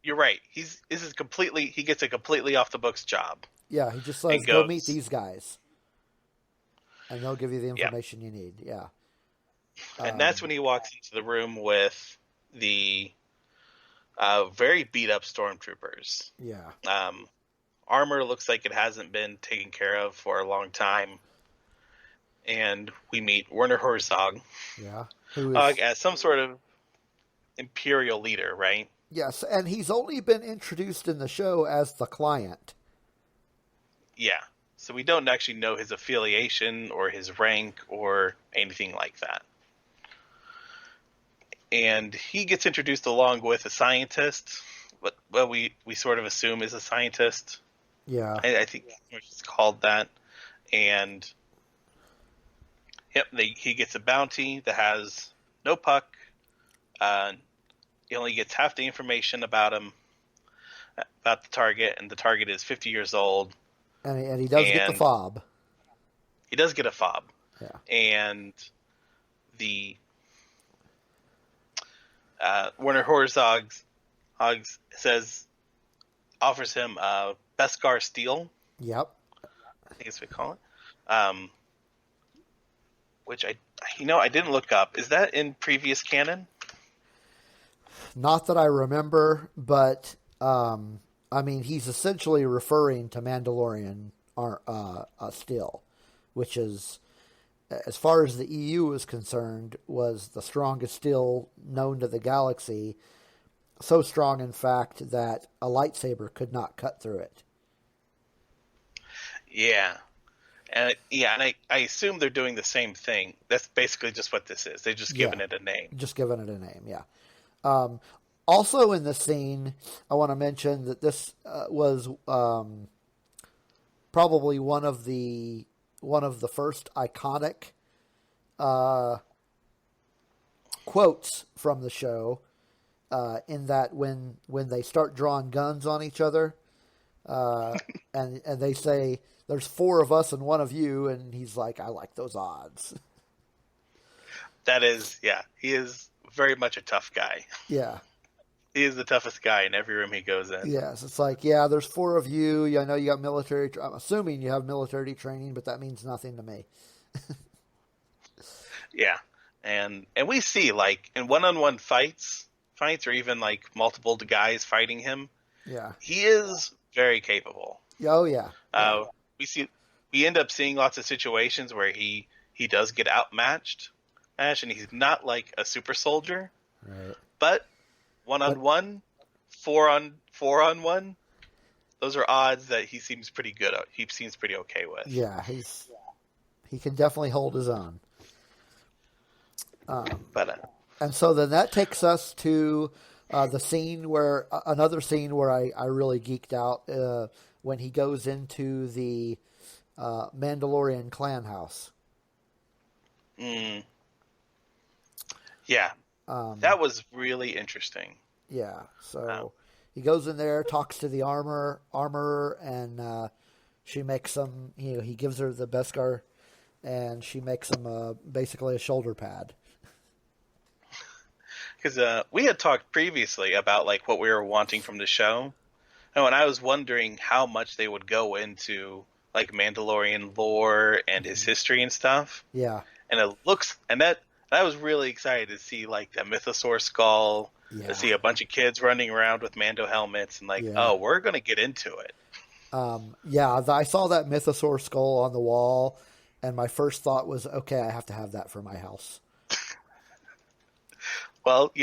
[SPEAKER 5] You're right. He gets a completely off the books job.
[SPEAKER 4] Yeah, he just says, "Go meet these guys," and they'll give you the information you need. Yeah.
[SPEAKER 5] And that's when he walks into the room with the very beat up stormtroopers.
[SPEAKER 4] Yeah.
[SPEAKER 5] Armor looks like it hasn't been taken care of for a long time. And we meet Werner Herzog.
[SPEAKER 4] Yeah. Who is
[SPEAKER 5] as some sort of Imperial leader, right?
[SPEAKER 4] Yes, and he's only been introduced in the show as the client.
[SPEAKER 5] Yeah. So we don't actually know his affiliation or his rank or anything like that. And he gets introduced along with a scientist. Well, we sort of assume is a scientist.
[SPEAKER 4] Yeah.
[SPEAKER 5] I think it's called that. And he gets a bounty that has no puck. He only gets half the information about him, about the target, and the target is 50 years old.
[SPEAKER 4] And he does get the fob.
[SPEAKER 5] He does get a fob.
[SPEAKER 4] Yeah.
[SPEAKER 5] And the Werner Herzog offers him Beskar steel.
[SPEAKER 4] Yep.
[SPEAKER 5] I think that's what we call it. Which I didn't look up. Is that in previous canon?
[SPEAKER 4] Not that I remember, but he's essentially referring to Mandalorian steel, which is, as far as the EU is concerned, was the strongest steel known to the galaxy. So strong, in fact, that a lightsaber could not cut through it.
[SPEAKER 5] Yeah. And I assume they're doing the same thing. That's basically just what this is. They're just giving it a name.
[SPEAKER 4] Just giving it a name, yeah. Also in the scene, I want to mention that this was probably one of the first iconic quotes from the show. In that when they start drawing guns on each other, and they say, "There's 4 of us and 1 of you," and he's like, "I like those odds."
[SPEAKER 5] That is, yeah, he is very much a tough guy.
[SPEAKER 4] Yeah.
[SPEAKER 5] He is the toughest guy in every room he goes in.
[SPEAKER 4] Yes, it's like, yeah, there's 4 of you. I know you got military. I'm assuming you have military training, but that means nothing to me.
[SPEAKER 5] Yeah, and we see, like, in one-on-one fights, or even like multiple guys fighting him.
[SPEAKER 4] Yeah,
[SPEAKER 5] he is very capable.
[SPEAKER 4] Oh yeah.
[SPEAKER 5] We end up seeing lots of situations where he does get outmatched, and he's not like a super soldier,
[SPEAKER 4] right?
[SPEAKER 5] But 1-on-1, 4-on-1, those are odds that he seems pretty good at. He seems pretty okay with.
[SPEAKER 4] Yeah, he can definitely hold his own. And so then that takes us to the scene where another scene where I really geeked out when he goes into the Mandalorian clan house.
[SPEAKER 5] Yeah, that was really interesting.
[SPEAKER 4] Yeah, so he goes in there, talks to the armorer, and she makes him. He gives her the Beskar, and she makes him basically a shoulder pad.
[SPEAKER 5] Because we had talked previously about like what we were wanting from the show, and I was wondering how much they would go into like Mandalorian lore and his history and stuff.
[SPEAKER 4] Yeah,
[SPEAKER 5] and it looks, and I was really excited to see like the mythosaur skull, to see a bunch of kids running around with Mando helmets, and like, oh, we're gonna get into it.
[SPEAKER 4] I saw that mythosaur skull on the wall, and my first thought was, okay, I have to have that for my house.
[SPEAKER 5] Well,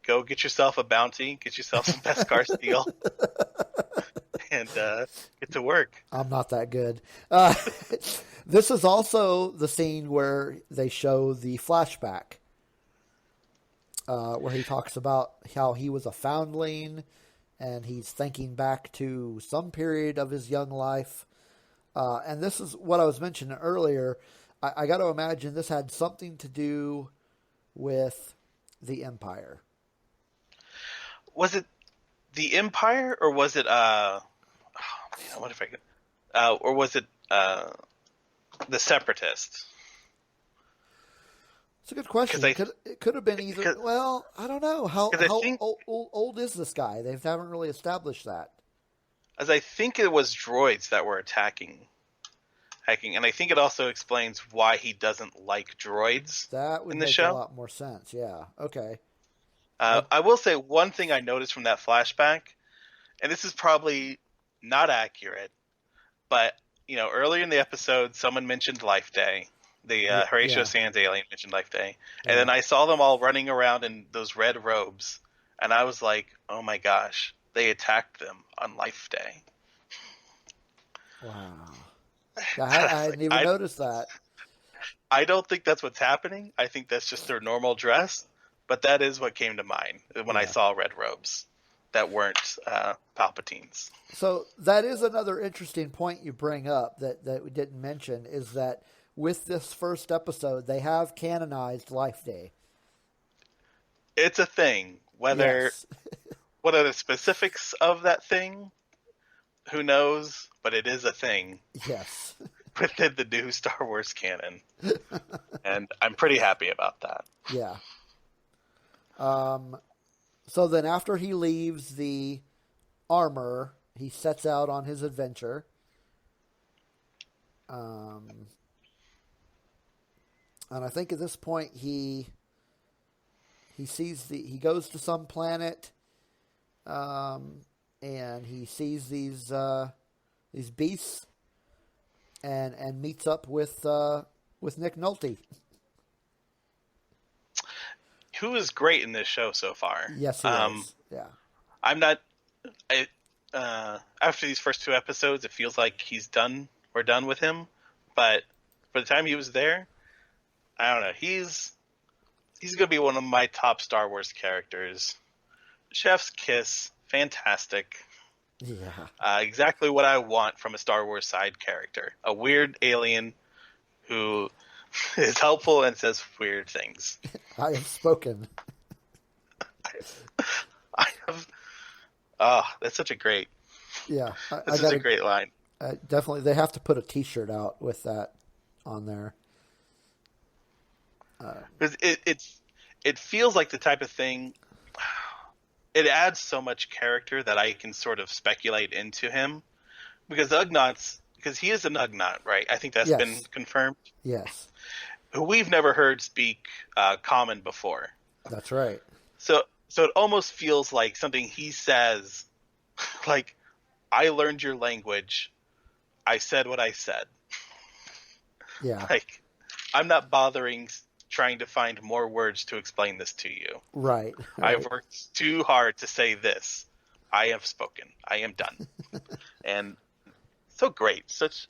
[SPEAKER 5] go get yourself a bounty, get yourself some Beskar steel, and get to work.
[SPEAKER 4] I'm not that good. This is also the scene where they show the flashback, where he talks about how he was a foundling, and he's thinking back to some period of his young life. And this is what I was mentioning earlier. I got to imagine this had something to do with the Empire.
[SPEAKER 5] Was it the Empire, or was it what if I could, or was it the Separatists?
[SPEAKER 4] It's a good question. It could have been either. Well, I don't know. How old is this guy? They haven't really established that.
[SPEAKER 5] As I think it was droids that were hacking, and I think it also explains why he doesn't like droids.
[SPEAKER 4] That would make a lot more sense. Yeah. Okay.
[SPEAKER 5] I will say one thing I noticed from that flashback, and this is probably not accurate, but earlier in the episode, someone mentioned Life Day. The Horatio Sands alien mentioned Life Day, and then I saw them all running around in those red robes, and I was like, "Oh my gosh, they attacked them on Life Day."
[SPEAKER 4] Wow. I hadn't even noticed that.
[SPEAKER 5] I don't think that's what's happening. I think that's just their normal dress. But that is what came to mind when I saw red robes that weren't Palpatine's.
[SPEAKER 4] So that is another interesting point you bring up that we didn't mention, is that with this first episode, they have canonized Life Day.
[SPEAKER 5] It's a thing. What are the specifics of that thing? Who knows? But it is a thing.
[SPEAKER 4] Yes.
[SPEAKER 5] Within the new Star Wars canon. And I'm pretty happy about that.
[SPEAKER 4] Yeah. So then after he leaves the armor, he sets out on his adventure. And I think at this point he goes to some planet, and he sees these beasts, and meets up with Nick Nolte,
[SPEAKER 5] who is great in this show so far.
[SPEAKER 4] Yes, he is. Yeah,
[SPEAKER 5] I'm not. After these first 2 episodes, it feels like we're done with him. But for the time he was there, I don't know. He's going to be one of my top Star Wars characters. Chef's kiss, fantastic.
[SPEAKER 4] Yeah.
[SPEAKER 5] Exactly what I want from a Star Wars side character. A weird alien who is helpful and says weird things.
[SPEAKER 4] I have spoken.
[SPEAKER 5] I have. Oh, that's such a great.
[SPEAKER 4] Yeah,
[SPEAKER 5] This is a great line.
[SPEAKER 4] definitely. They have to put a T-shirt out with that on there.
[SPEAKER 5] 'Cause it feels like the type of thing. It adds so much character that I can sort of speculate into him, because he is an Ugnaught, right? I think that's
[SPEAKER 4] Yes.
[SPEAKER 5] been confirmed.
[SPEAKER 4] Yes,
[SPEAKER 5] Who we've never heard speak common before.
[SPEAKER 4] that's right.
[SPEAKER 5] So it almost feels like something he says, like, I learned your language. I said what I said.
[SPEAKER 4] Yeah,
[SPEAKER 5] Like, I'm not bothering trying to find more words to explain this to you.
[SPEAKER 4] right.
[SPEAKER 5] I've worked too hard to say this. I have spoken. I am done. And so great. Such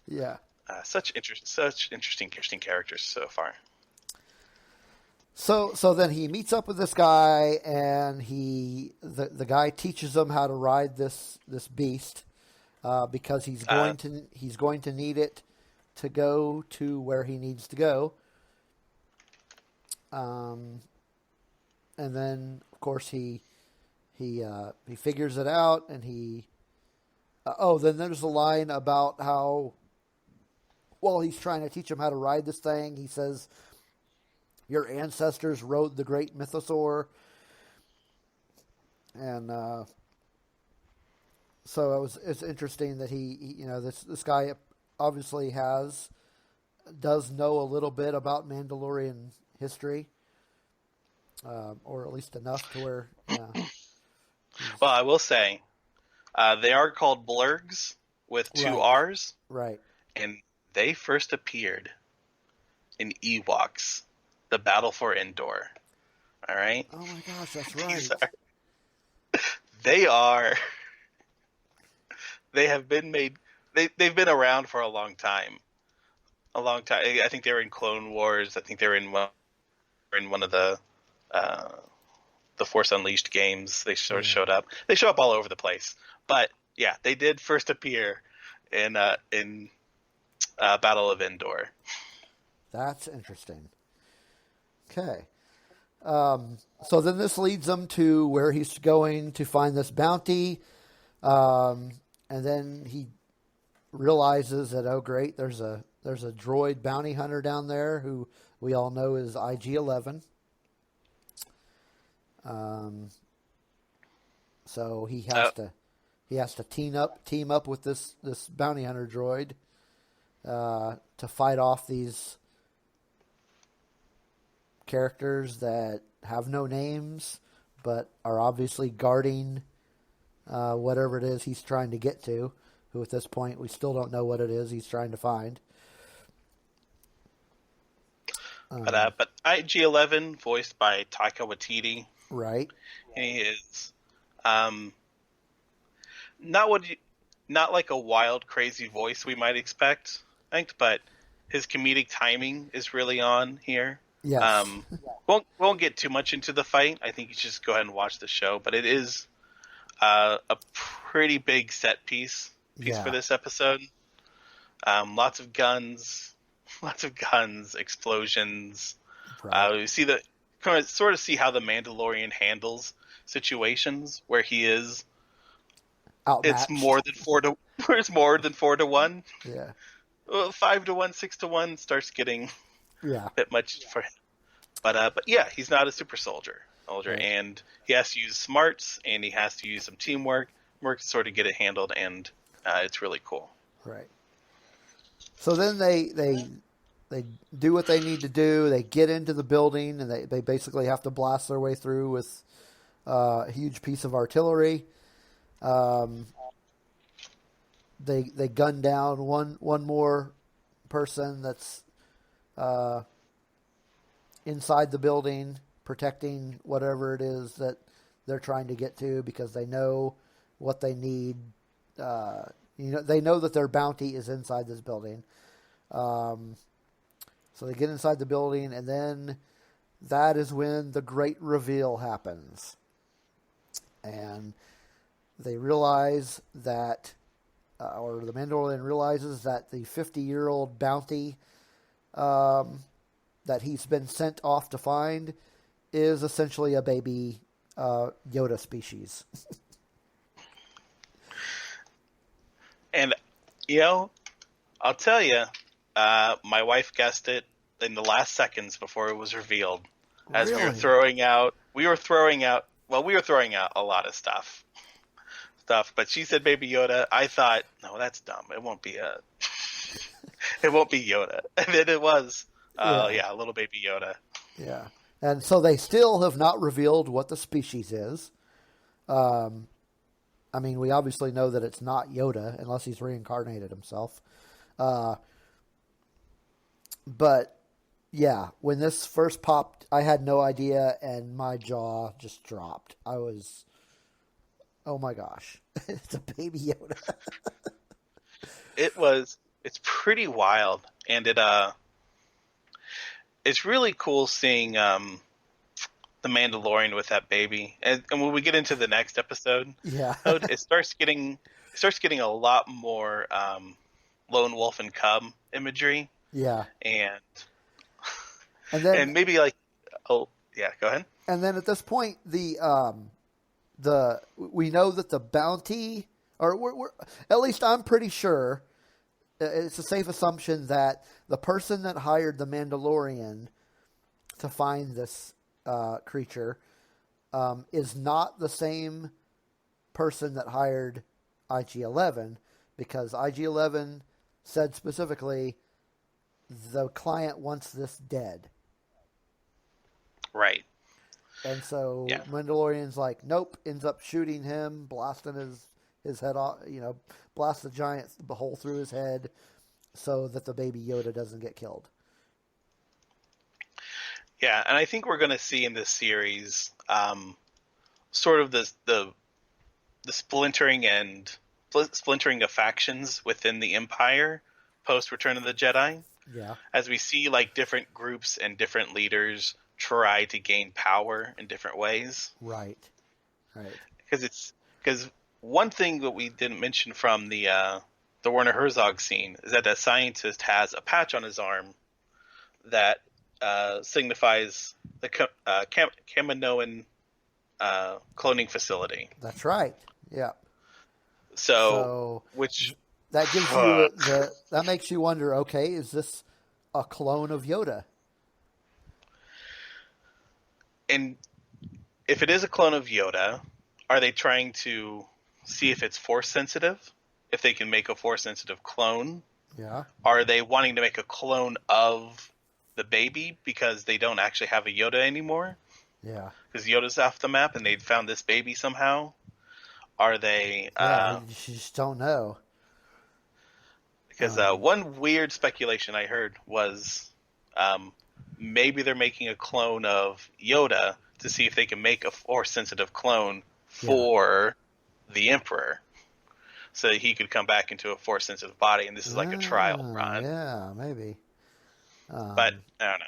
[SPEAKER 5] interesting characters so far.
[SPEAKER 4] So then he meets up with this guy, and the guy teaches him how to ride this beast because he's going to need it to go to where he needs to go. And then of course he figures it out, and then there's a line about how while he's trying to teach him how to ride this thing, he says, your ancestors rode the great mythosaur. And so it's interesting that this guy obviously does know a little bit about Mandalorian history, or at least enough to where.
[SPEAKER 5] Well, I will say, they are called blurgs with two R's,
[SPEAKER 4] right?
[SPEAKER 5] And they first appeared in Ewoks, the Battle for Endor. All right.
[SPEAKER 4] Oh my gosh, that's right.
[SPEAKER 5] They have been made. They've been around for a long time. I think they were in Clone Wars. I think they were in one of the Force Unleashed games. They sort of showed up. They show up all over the place. But yeah, they did first appear in Battle of Endor.
[SPEAKER 4] That's interesting. Okay. So then this leads them to where he's going to find this bounty. And then he realizes that, oh great, there's a droid bounty hunter down there who we all know is IG-11. So he has to team up with this bounty hunter droid to fight off these characters that have no names but are obviously guarding whatever it is he's trying to get to, who at this point we still don't know what it is he's trying to find.
[SPEAKER 5] But IG-11, voiced by Taika Waititi,
[SPEAKER 4] right?
[SPEAKER 5] He is not like a wild, crazy voice we might expect, I think, but his comedic timing is really on here.
[SPEAKER 4] Yes.
[SPEAKER 5] Won't get too much into the fight. I think you should just go ahead and watch the show. But it is a pretty big set piece for this episode. Lots of guns, explosions.
[SPEAKER 4] Right.
[SPEAKER 5] You see sort of see how the Mandalorian handles situations where he is.
[SPEAKER 4] Outmatched.
[SPEAKER 5] It's more than 4 to 1.
[SPEAKER 4] Yeah.
[SPEAKER 5] 5 to 1, 6 to 1 starts getting
[SPEAKER 4] a
[SPEAKER 5] bit much for him. But yeah, he's not a super soldier,
[SPEAKER 4] right.
[SPEAKER 5] And he has to use smarts, and he has to use some teamwork to sort of get it handled, and it's really cool.
[SPEAKER 4] Right. So then they do what they need to do. They get into the building, and they basically have to blast their way through with a huge piece of artillery. They gun down one more person that's inside the building, protecting whatever it is that they're trying to get to, because they know what they need. They know that their bounty is inside this building. So they get inside the building, and then that is when the great reveal happens. And they realize that, or the Mandalorian realizes that the 50-year-old bounty that he's been sent off to find is essentially a baby Yoda species.
[SPEAKER 5] And, I'll tell you, my wife guessed it in the last seconds before it was revealed. As
[SPEAKER 4] Really?
[SPEAKER 5] we were throwing out a lot of stuff, but she said Baby Yoda. I thought, no, that's dumb. It won't be Yoda. And then it was, a little Baby Yoda.
[SPEAKER 4] Yeah. And so they still have not revealed what the species is. I mean, we obviously know that it's not Yoda unless he's reincarnated himself. But yeah, when this first popped, I had no idea, and my jaw just dropped. I was, oh my gosh, it's a Baby Yoda.
[SPEAKER 5] It's pretty wild, and it's really cool seeing the Mandalorian with that baby. And when we get into the next episode,
[SPEAKER 4] Yeah.
[SPEAKER 5] it starts getting a lot more lone wolf and cub imagery.
[SPEAKER 4] Yeah.
[SPEAKER 5] And
[SPEAKER 4] then,
[SPEAKER 5] and maybe like, oh yeah, go ahead.
[SPEAKER 4] And then at this point, we know that the bounty, or we're at least I'm pretty sure, it's a safe assumption that the person that hired the Mandalorian to find this creature is not the same person that hired IG-11, because IG-11 said specifically the client wants this dead.
[SPEAKER 5] Right.
[SPEAKER 4] And so Mandalorian's like, nope, ends up shooting him, blasting his head off, blast the giant hole through his head so that the Baby Yoda doesn't get killed.
[SPEAKER 5] Yeah, and I think we're going to see in this series sort of the splintering of factions within the Empire post Return of the Jedi.
[SPEAKER 4] Yeah.
[SPEAKER 5] As we see like different groups and different leaders try to gain power in different ways.
[SPEAKER 4] Right.
[SPEAKER 5] Because one thing that we didn't mention from the Werner Herzog scene is that scientist has a patch on his arm that signifies the Kaminoan cloning facility.
[SPEAKER 4] That's right. Yeah.
[SPEAKER 5] So which
[SPEAKER 4] that gives you that makes you wonder, okay, is this a clone of Yoda?
[SPEAKER 5] And if it is a clone of Yoda, are they trying to see if it's force sensitive? If they can make a force sensitive clone?
[SPEAKER 4] Yeah.
[SPEAKER 5] Are they wanting to make a clone of the baby because they don't actually have a Yoda anymore?
[SPEAKER 4] Yeah.
[SPEAKER 5] Because Yoda's off the map and they found this baby somehow? Are they...
[SPEAKER 4] you just don't know.
[SPEAKER 5] Because one weird speculation I heard was maybe they're making a clone of Yoda to see if they can make a force-sensitive clone for the Emperor. So that he could come back into a force-sensitive body, and this is like a trial run.
[SPEAKER 4] Yeah, maybe.
[SPEAKER 5] But, I don't know.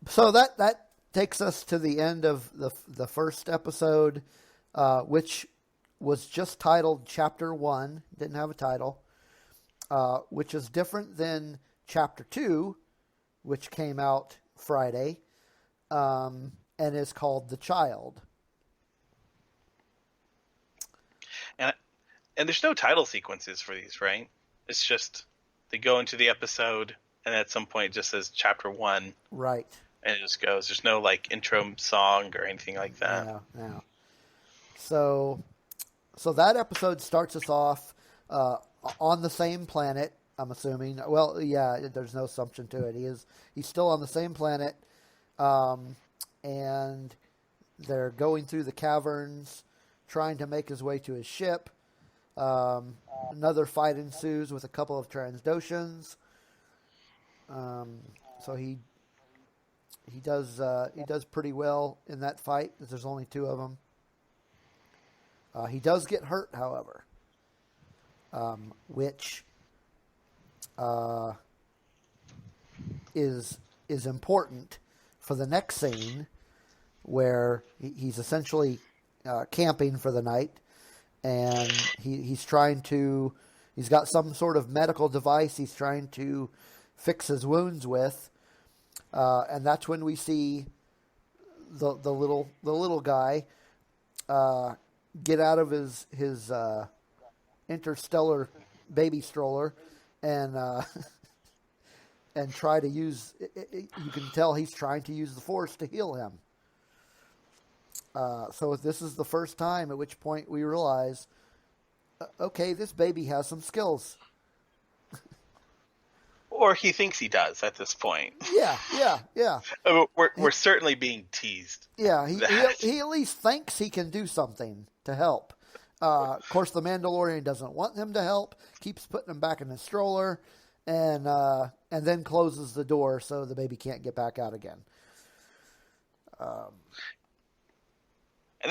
[SPEAKER 4] So that takes us to the end of the first episode, which was just titled Chapter 1, didn't have a title, which is different than Chapter 2, which came out Friday, and is called The Child.
[SPEAKER 5] And there's no title sequences for these, right? It's just they go into the episode, and at some point it just says Chapter 1.
[SPEAKER 4] Right.
[SPEAKER 5] And it just goes. There's no, like, intro song or anything like that.
[SPEAKER 4] No. So that episode starts us off on the same planet, I'm assuming. Well, yeah, there's no assumption to it. He's still on the same planet, and they're going through the caverns, trying to make his way to his ship. Another fight ensues with a couple of Transdoshans. So he does pretty well in that fight, because there's only two of them. He does get hurt, however, which is important for the next scene, where he's essentially camping for the night, and he's got some sort of medical device he's trying to fix his wounds with, and that's when we see the little guy get out of his interstellar baby stroller and try to use. You can tell he's trying to use the Force to heal him. So this is the first time at which point we realize, okay, this baby has some skills.
[SPEAKER 5] Or he thinks he does at this point.
[SPEAKER 4] Yeah.
[SPEAKER 5] I mean, we're certainly being teased.
[SPEAKER 4] Yeah, he at least thinks he can do something to help. Of course, the Mandalorian doesn't want him to help, keeps putting him back in his stroller, and then closes the door so the baby can't get back out again.
[SPEAKER 5] And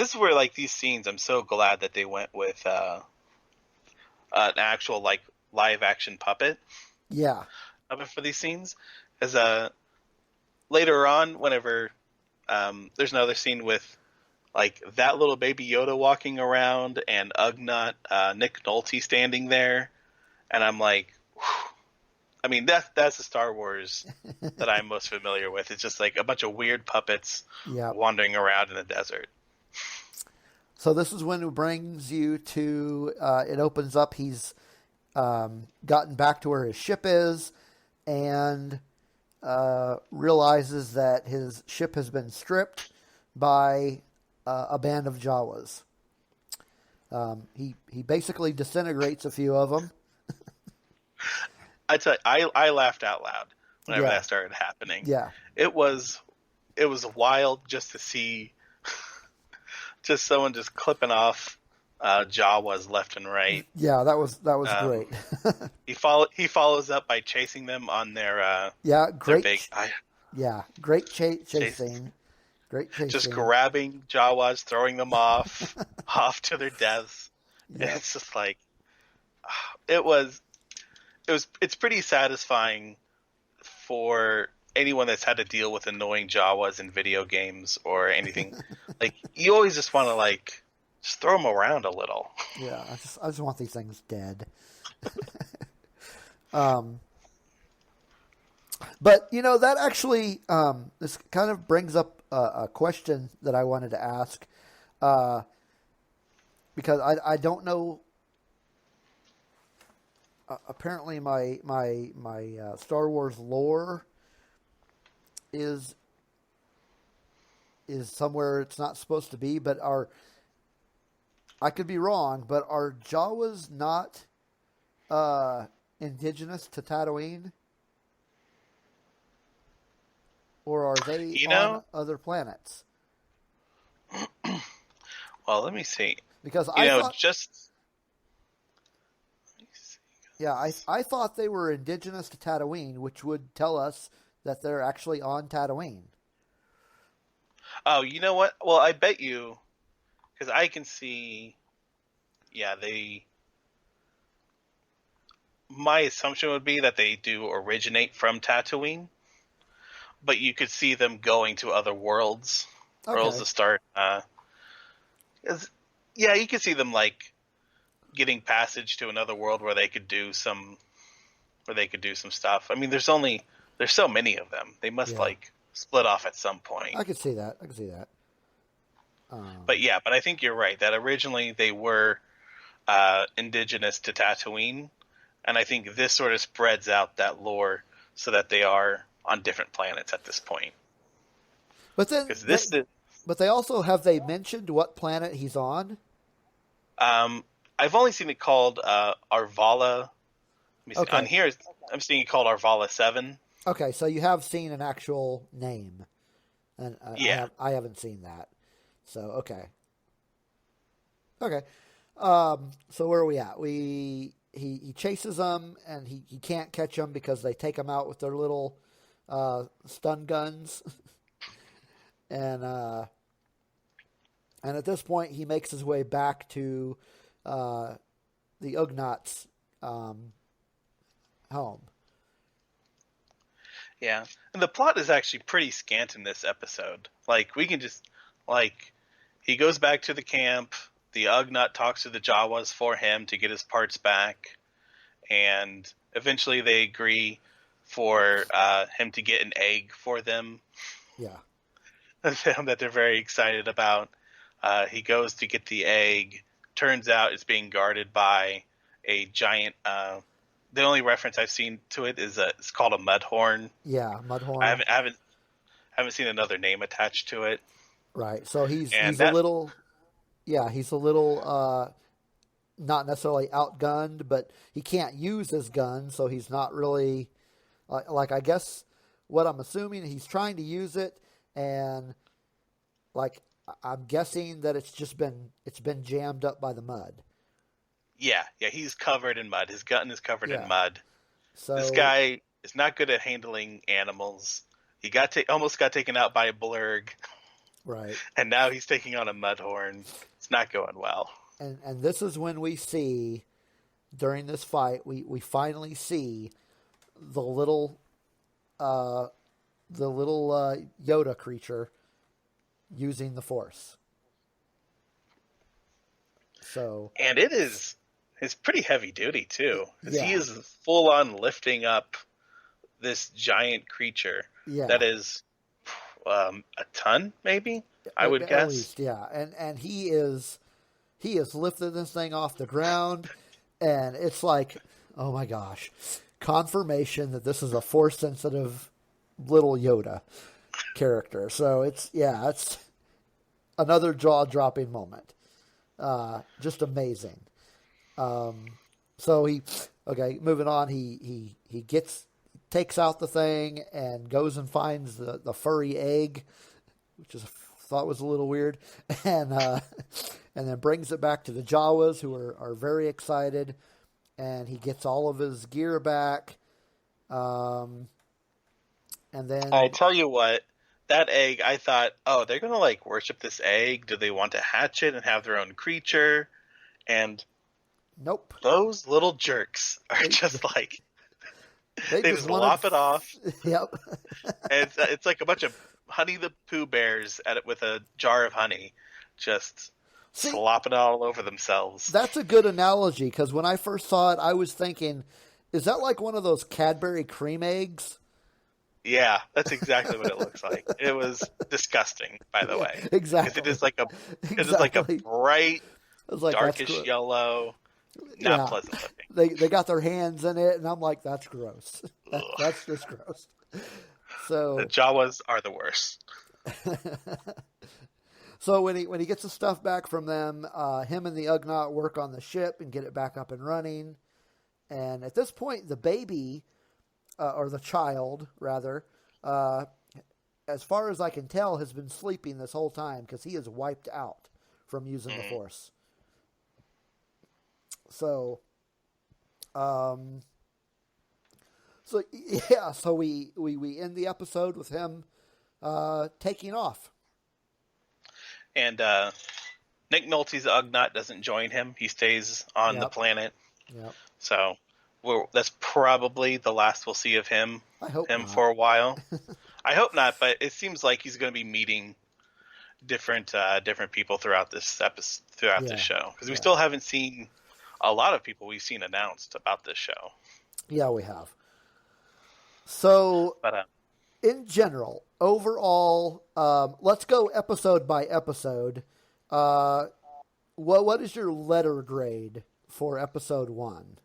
[SPEAKER 5] this is where, like, these scenes, I'm so glad that they went with an actual, like, live-action puppet.
[SPEAKER 4] Yeah.
[SPEAKER 5] For these scenes. As later on, whenever there's another scene with, like, that little baby Yoda walking around and Ugnaught, Nick Nolte standing there, and I'm like, whew. I mean, that's the Star Wars that I'm most familiar with. It's just like a bunch of weird puppets wandering around in the desert.
[SPEAKER 4] So this is when it brings you to, it opens up, he's gotten back to where his ship is, and realizes that his ship has been stripped by a band of Jawas. He basically disintegrates a few of them.
[SPEAKER 5] I tell you, I laughed out loud whenever that started happening.
[SPEAKER 4] Yeah,
[SPEAKER 5] it was wild just to see just someone just clipping off Jawas left and right.
[SPEAKER 4] Yeah, that was great.
[SPEAKER 5] he follows up by chasing them on their
[SPEAKER 4] great
[SPEAKER 5] their big,
[SPEAKER 4] great chasing. Great chasing.
[SPEAKER 5] Just grabbing Jawas, throwing them off to their deaths. Yeah. And it's just like it's pretty satisfying for anyone that's had to deal with annoying Jawas in video games or anything. Like, you always just want to, like, just throw them around a little.
[SPEAKER 4] Yeah, I just want these things dead. But, you know, that actually, this kind of brings up a question that I wanted to ask, because I don't know. Apparently, my Star Wars lore is somewhere it's not supposed to be, but I could be wrong, but are Jawas not indigenous to Tatooine? Or are they on other planets?
[SPEAKER 5] Well, let me see.
[SPEAKER 4] Because I thought they were indigenous to Tatooine, which would tell us that they're actually on Tatooine.
[SPEAKER 5] Oh, you know what? Well, I bet you, because I can see, my assumption would be that they do originate from Tatooine, but you could see them going to other worlds, worlds to start. You could see them, like, getting passage to another world where they could do some stuff. I mean, there's so many of them. They must like split off at some point.
[SPEAKER 4] I could see that.
[SPEAKER 5] But I think you're right that originally they were indigenous to Tatooine, and I think this sort of spreads out that lore so that they are on different planets at this point.
[SPEAKER 4] But then, but they also have they mentioned what planet he's on?
[SPEAKER 5] I've only seen it called Arvala.
[SPEAKER 4] Okay.
[SPEAKER 5] On here, I'm seeing it called Arvala 7.
[SPEAKER 4] Okay, so you have seen an actual name, and I haven't seen that. So okay. So where are we at? He chases them, and he can't catch them because they take him out with their little stun guns, and at this point he makes his way back to the Ugnaughts' home.
[SPEAKER 5] Yeah, and the plot is actually pretty scant in this episode. Like, we can just, like, he goes back to the camp. The Ugnaught talks to the Jawas for him to get his parts back, and eventually they agree for him to get an egg for them.
[SPEAKER 4] Yeah.
[SPEAKER 5] That they're very excited about. He goes to get the egg. Turns out it's being guarded by a giant. The only reference I've seen to it is it's called a mudhorn.
[SPEAKER 4] Yeah, mudhorn.
[SPEAKER 5] I haven't seen another name attached to it.
[SPEAKER 4] Right. So he's
[SPEAKER 5] that,
[SPEAKER 4] a little. Yeah, he's a little not necessarily outgunned, but he can't use his gun, so he's not really like I guess what I'm assuming he's trying to use it, and like I'm guessing that it's been jammed up by the mud.
[SPEAKER 5] Yeah, he's covered in mud. His gun is covered in mud.
[SPEAKER 4] So
[SPEAKER 5] this guy is not good at handling animals. He almost got taken out by a blurg.
[SPEAKER 4] Right.
[SPEAKER 5] And now he's taking on a mudhorn. It's not going well.
[SPEAKER 4] And this is when we see, during this fight, we finally see the little Yoda creature using the Force. So, and
[SPEAKER 5] it's pretty heavy duty too.
[SPEAKER 4] Yeah.
[SPEAKER 5] He is full on lifting up this giant creature that is a ton, maybe I would guess.
[SPEAKER 4] At least, yeah. And he is lifting this thing off the ground, and it's like, oh my gosh, confirmation that this is a Force sensitive little Yoda character. So it's another jaw dropping moment. Just amazing. So moving on, he takes out the thing and goes and finds the furry egg, which I thought was a little weird, and then brings it back to the Jawas, who are very excited, and he gets all of his gear back. And then
[SPEAKER 5] I tell you what, that egg, I thought, oh, they're gonna like worship this egg. Do they want to hatch it and have their own creature? And
[SPEAKER 4] nope,
[SPEAKER 5] those little jerks are just like they just lop it off.
[SPEAKER 4] Yep.
[SPEAKER 5] And it's like a bunch of Honey the Pooh bears with a jar of honey, just slopping it all over themselves.
[SPEAKER 4] That's a good analogy, because when I first saw it, I was thinking, is that like one of those Cadbury cream eggs?
[SPEAKER 5] Yeah, that's exactly what it looks like. It was disgusting, by the way.
[SPEAKER 4] Exactly.
[SPEAKER 5] It is like a bright, darkish yellow, not pleasant looking.
[SPEAKER 4] They got their hands in it, and I'm like, that's gross. That's just gross. So
[SPEAKER 5] the Jawas are the worst.
[SPEAKER 4] So when he gets the stuff back from them, him and the Ugnaught work on the ship and get it back up and running. And at this point, the baby, or the child, rather, as far as I can tell, has been sleeping this whole time because he is wiped out from using the Force. So, so we end the episode with him taking off.
[SPEAKER 5] And Nick Nolte's Ugnaught doesn't join him. He stays on the planet.
[SPEAKER 4] Yep.
[SPEAKER 5] So that's probably the last we'll see of him.
[SPEAKER 4] I hope not.
[SPEAKER 5] For a while. I hope not, but it seems like he's going to be meeting different people throughout this episode, this show, because we still haven't seen a lot of people we've seen announced about this show. Yeah, we have.
[SPEAKER 4] So, in general, overall, let's go episode by episode. What is your letter grade for episode 1?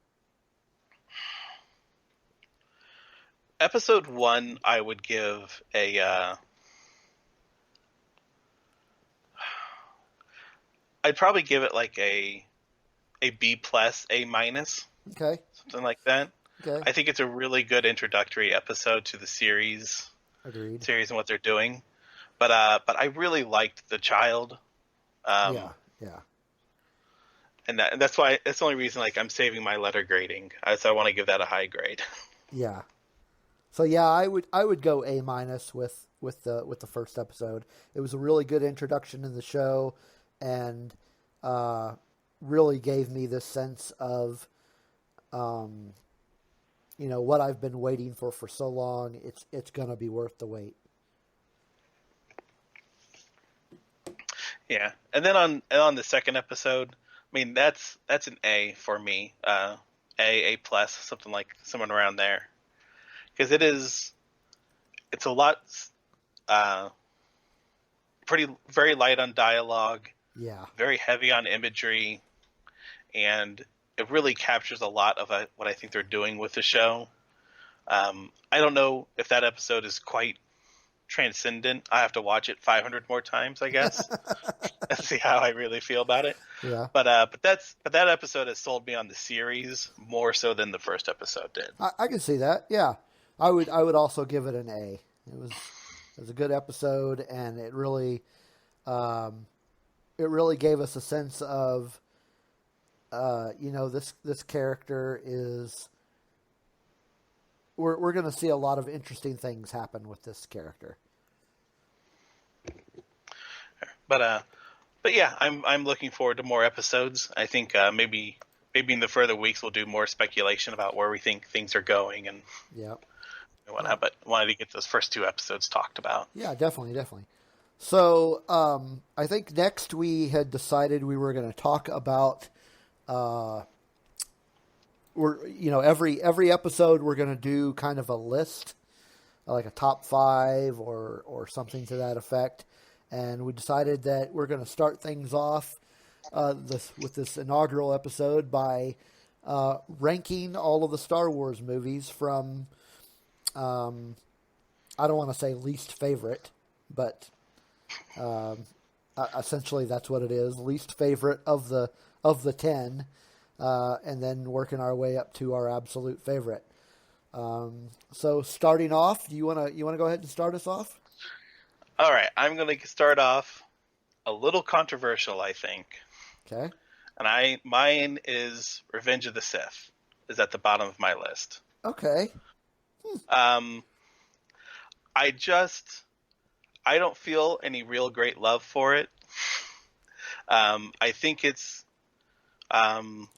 [SPEAKER 5] Episode 1, I would give I'd probably give it like a B plus, A minus.
[SPEAKER 4] Okay.
[SPEAKER 5] Something like that.
[SPEAKER 4] Okay.
[SPEAKER 5] I think it's a really good introductory episode to the series.
[SPEAKER 4] Agreed.
[SPEAKER 5] Series and what they're doing. But I really liked the child.
[SPEAKER 4] Yeah.
[SPEAKER 5] And that's why, that's the only reason like I'm saving my letter grading. So I want to give that a high grade.
[SPEAKER 4] Yeah. So yeah, I would go A minus with the first episode. It was a really good introduction in the show, and really gave me this sense of, what I've been waiting for so long. It's gonna be worth the wait.
[SPEAKER 5] Yeah, and then on the second episode, I mean that's an A for me, A plus, something like someone around there, because it's a lot, pretty very light on dialogue,
[SPEAKER 4] Yeah.
[SPEAKER 5] very heavy on imagery, and it really captures a lot of what I think they're doing with the show. I don't know if that episode is quite transcendent. I have to watch it 500 more times, I guess, and see how I really feel about it.
[SPEAKER 4] Yeah.
[SPEAKER 5] But that episode has sold me on the series more so than the first episode did.
[SPEAKER 4] I can see that. Yeah. I would also give it an A. It was a good episode, and it really gave us a sense of this character is we're going to see a lot of interesting things happen with this character.
[SPEAKER 5] But yeah, I'm looking forward to more episodes. I think maybe in the further weeks we'll do more speculation about where we think things are going and whatnot. But wanted to get those first 2 episodes talked about.
[SPEAKER 4] Yeah, definitely. So I think next we had decided we were going to talk about every episode we're going to do kind of a list, like a top 5 or something to that effect. And we decided that we're going to start things off with this inaugural episode by ranking all of the Star Wars movies from, I don't want to say least favorite, but essentially that's what it is, least favorite of the 10, and then working our way up to our absolute favorite. So starting off, you want to go ahead and start us off?
[SPEAKER 5] All right, I'm going to start off a little controversial, I think.
[SPEAKER 4] Okay.
[SPEAKER 5] And mine is Revenge of the Sith is at the bottom of my list.
[SPEAKER 4] Okay.
[SPEAKER 5] I don't feel any real great love for it. I think it's all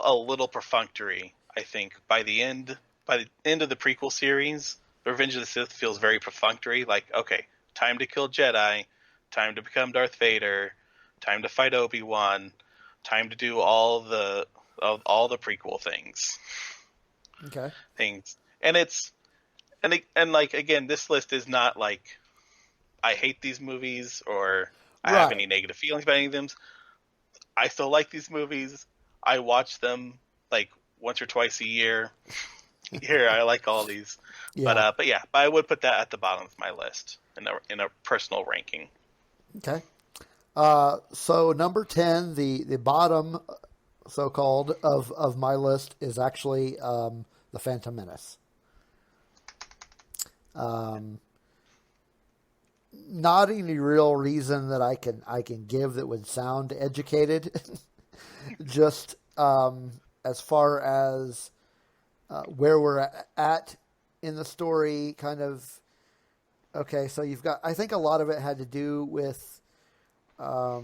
[SPEAKER 5] a little perfunctory. I think by the end of the prequel series, Revenge of the Sith feels very perfunctory. Like, okay, time to kill Jedi, time to become Darth Vader, time to fight Obi-Wan, time to do all the prequel things.
[SPEAKER 4] Okay.
[SPEAKER 5] And like, again, this list is not like I hate these movies or I have any negative feelings about any of them. I still like these movies. I watch them like once or twice a year. Here, I like all these. Yeah. But I would put that at the bottom of my list in a personal ranking.
[SPEAKER 4] Okay. So number 10, the bottom, so-called, of my list is actually The Phantom Menace. Not any real reason that I can give that would sound educated. Just as far as where we're at in the story, kind of. Okay, so you've got. I think a lot of it had to do with. I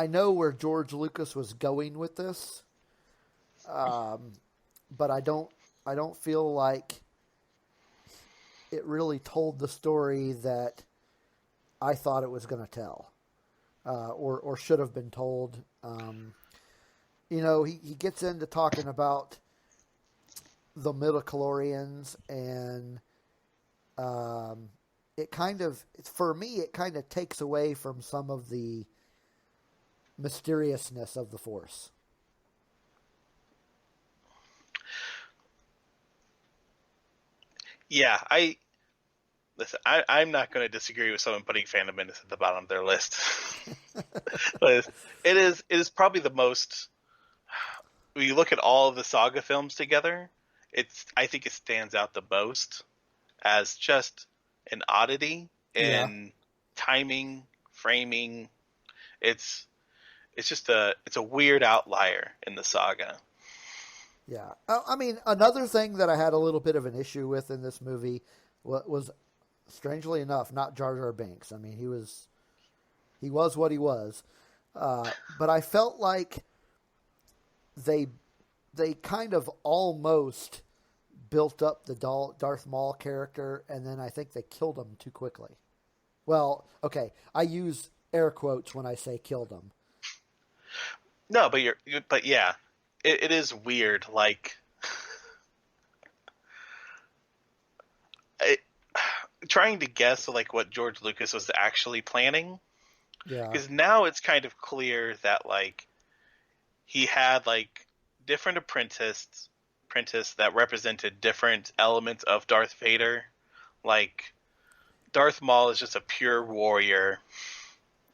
[SPEAKER 4] know where George Lucas was going with this, but I don't feel like it really told the story that I thought it was going to tell, or should have been told. He gets into talking about the midichlorians, and for me, it kind of takes away from some of the mysteriousness of the Force.
[SPEAKER 5] Yeah, I'm not going to disagree with someone putting Phantom Menace at the bottom of their list. But it is probably the most. When you look at all of the saga films together, I think it stands out the most as just an oddity in timing, framing. It's a weird outlier in the saga.
[SPEAKER 4] Yeah. I mean, another thing that I had a little bit of an issue with in this movie was strangely enough, not Jar Jar Binks. I mean, he was what he was. But I felt like they kind of almost built up the Darth Maul character, and then I think they killed him too quickly. Well, okay, I use air quotes when I say killed him.
[SPEAKER 5] No, but yeah, it is weird. Like, trying to guess like what George Lucas was actually planning.
[SPEAKER 4] Yeah.
[SPEAKER 5] Because now it's kind of clear that like he had like different apprentices that represented different elements of Darth Vader. Like Darth Maul is just a pure warrior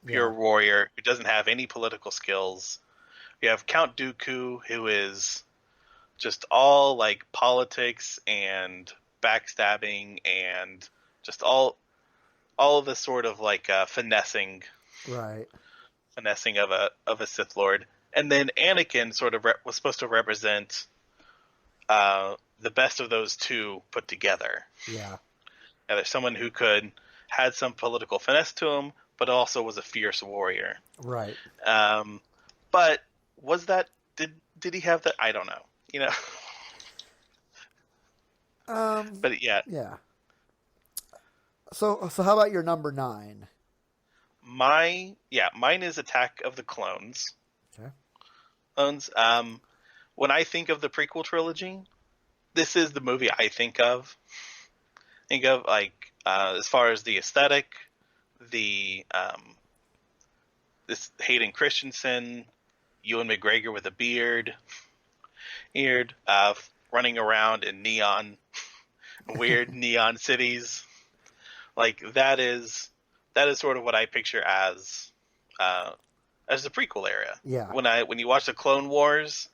[SPEAKER 5] who doesn't have any political skills. We have Count Dooku, who is just all like politics and backstabbing and just all of the sort of like finessing of a Sith Lord. And then Anakin sort of was supposed to represent the best of those two put together.
[SPEAKER 4] Yeah.
[SPEAKER 5] And there's someone who had some political finesse to him, but also was a fierce warrior.
[SPEAKER 4] Right.
[SPEAKER 5] But was that did he have that? I don't know. You know. But yeah.
[SPEAKER 4] Yeah. So how about your number 9?
[SPEAKER 5] Mine is Attack of the Clones.
[SPEAKER 4] Okay.
[SPEAKER 5] Clones. When I think of the prequel trilogy, this is the movie I think of. Think of like as far as the aesthetic, this Hayden Christensen, Ewan McGregor with a beard, running around in weird neon cities. Like that is sort of what I picture as the prequel era.
[SPEAKER 4] Yeah.
[SPEAKER 5] When you watch the Clone Wars,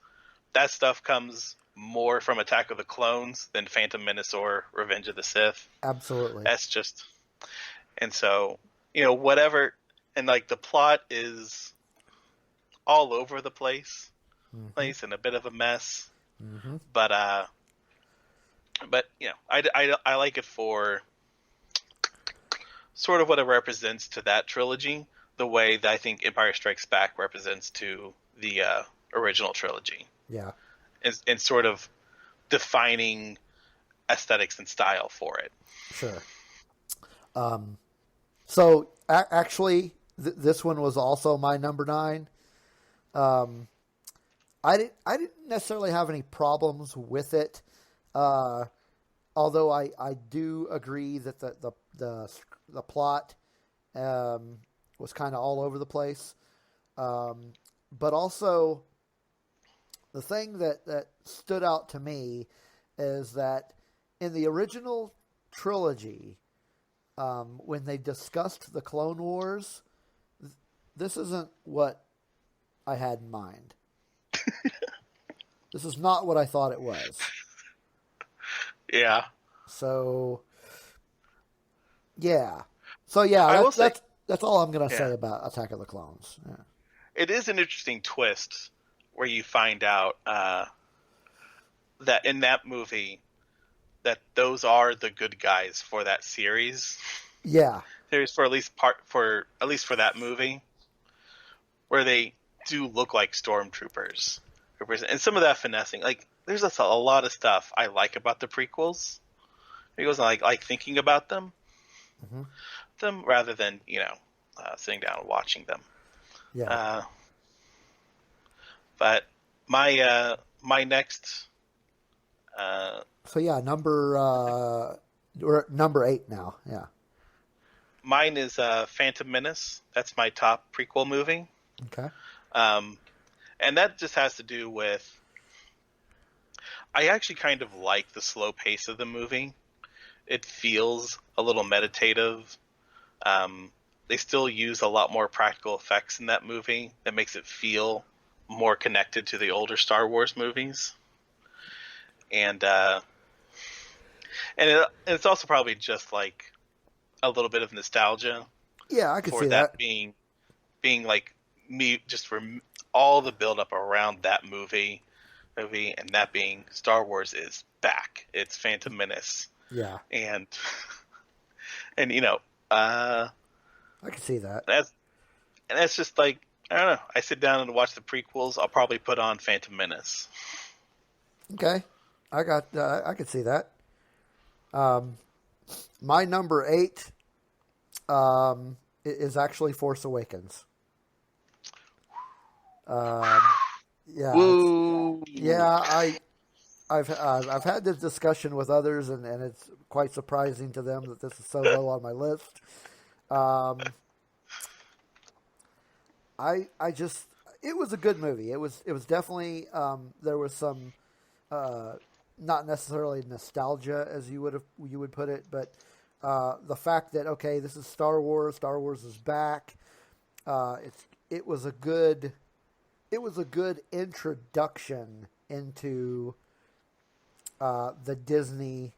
[SPEAKER 5] that stuff comes more from Attack of the Clones than Phantom Menace or Revenge of the Sith.
[SPEAKER 4] Absolutely.
[SPEAKER 5] That's just, and so, whatever, and like the plot is all over the place, and a bit of a mess.
[SPEAKER 4] Mm-hmm.
[SPEAKER 5] But I like it for sort of what it represents to that trilogy, the way that I think Empire Strikes Back represents to the original trilogy.
[SPEAKER 4] Yeah.
[SPEAKER 5] And sort of defining aesthetics and style for it.
[SPEAKER 4] Sure. So actually, this one was also my number 9. I didn't necessarily have any problems with it, although I do agree that the plot was kind of all over the place, but also the thing that stood out to me is that in the original trilogy, when they discussed the Clone Wars, this isn't what I had in mind. This is not what I thought it was.
[SPEAKER 5] Yeah.
[SPEAKER 4] So, yeah. That's all I'm going to say about Attack of the Clones. Yeah.
[SPEAKER 5] It is an interesting twist where you find out that in that movie that those are the good guys for that series.
[SPEAKER 4] Yeah.
[SPEAKER 5] There's for at least for that movie, where they do look like stormtroopers, and some of that finessing. Like there's a lot of stuff I like about the prequels. It goes like thinking about them, rather than sitting down and watching them.
[SPEAKER 4] Yeah.
[SPEAKER 5] But my next.
[SPEAKER 4] So yeah, we're at number 8 now. Yeah.
[SPEAKER 5] Mine is Phantom Menace. That's my top prequel movie.
[SPEAKER 4] Okay.
[SPEAKER 5] And that just has to do with, I actually kind of like the slow pace of the movie. It feels a little meditative. They still use a lot more practical effects in that movie that makes it feel more connected to the older Star Wars movies. And it's also probably just like a little bit of nostalgia.
[SPEAKER 4] Yeah, I could see
[SPEAKER 5] that being like me, just for all the build up around that movie, and that being Star Wars is back. It's Phantom Menace.
[SPEAKER 4] Yeah,
[SPEAKER 5] and
[SPEAKER 4] I can see that.
[SPEAKER 5] That's just like, I don't know. I sit down and watch the prequels. I'll probably put on Phantom Menace.
[SPEAKER 4] Okay, I could see that. My number 8 is actually Force Awakens. Yeah,
[SPEAKER 5] Woo!
[SPEAKER 4] I've had this discussion with others, and it's quite surprising to them that this is so low on my list. It was a good movie. It was definitely there was some not necessarily nostalgia as you would put it, but the fact that okay, this is Star Wars is back. It was a good introduction into the Disney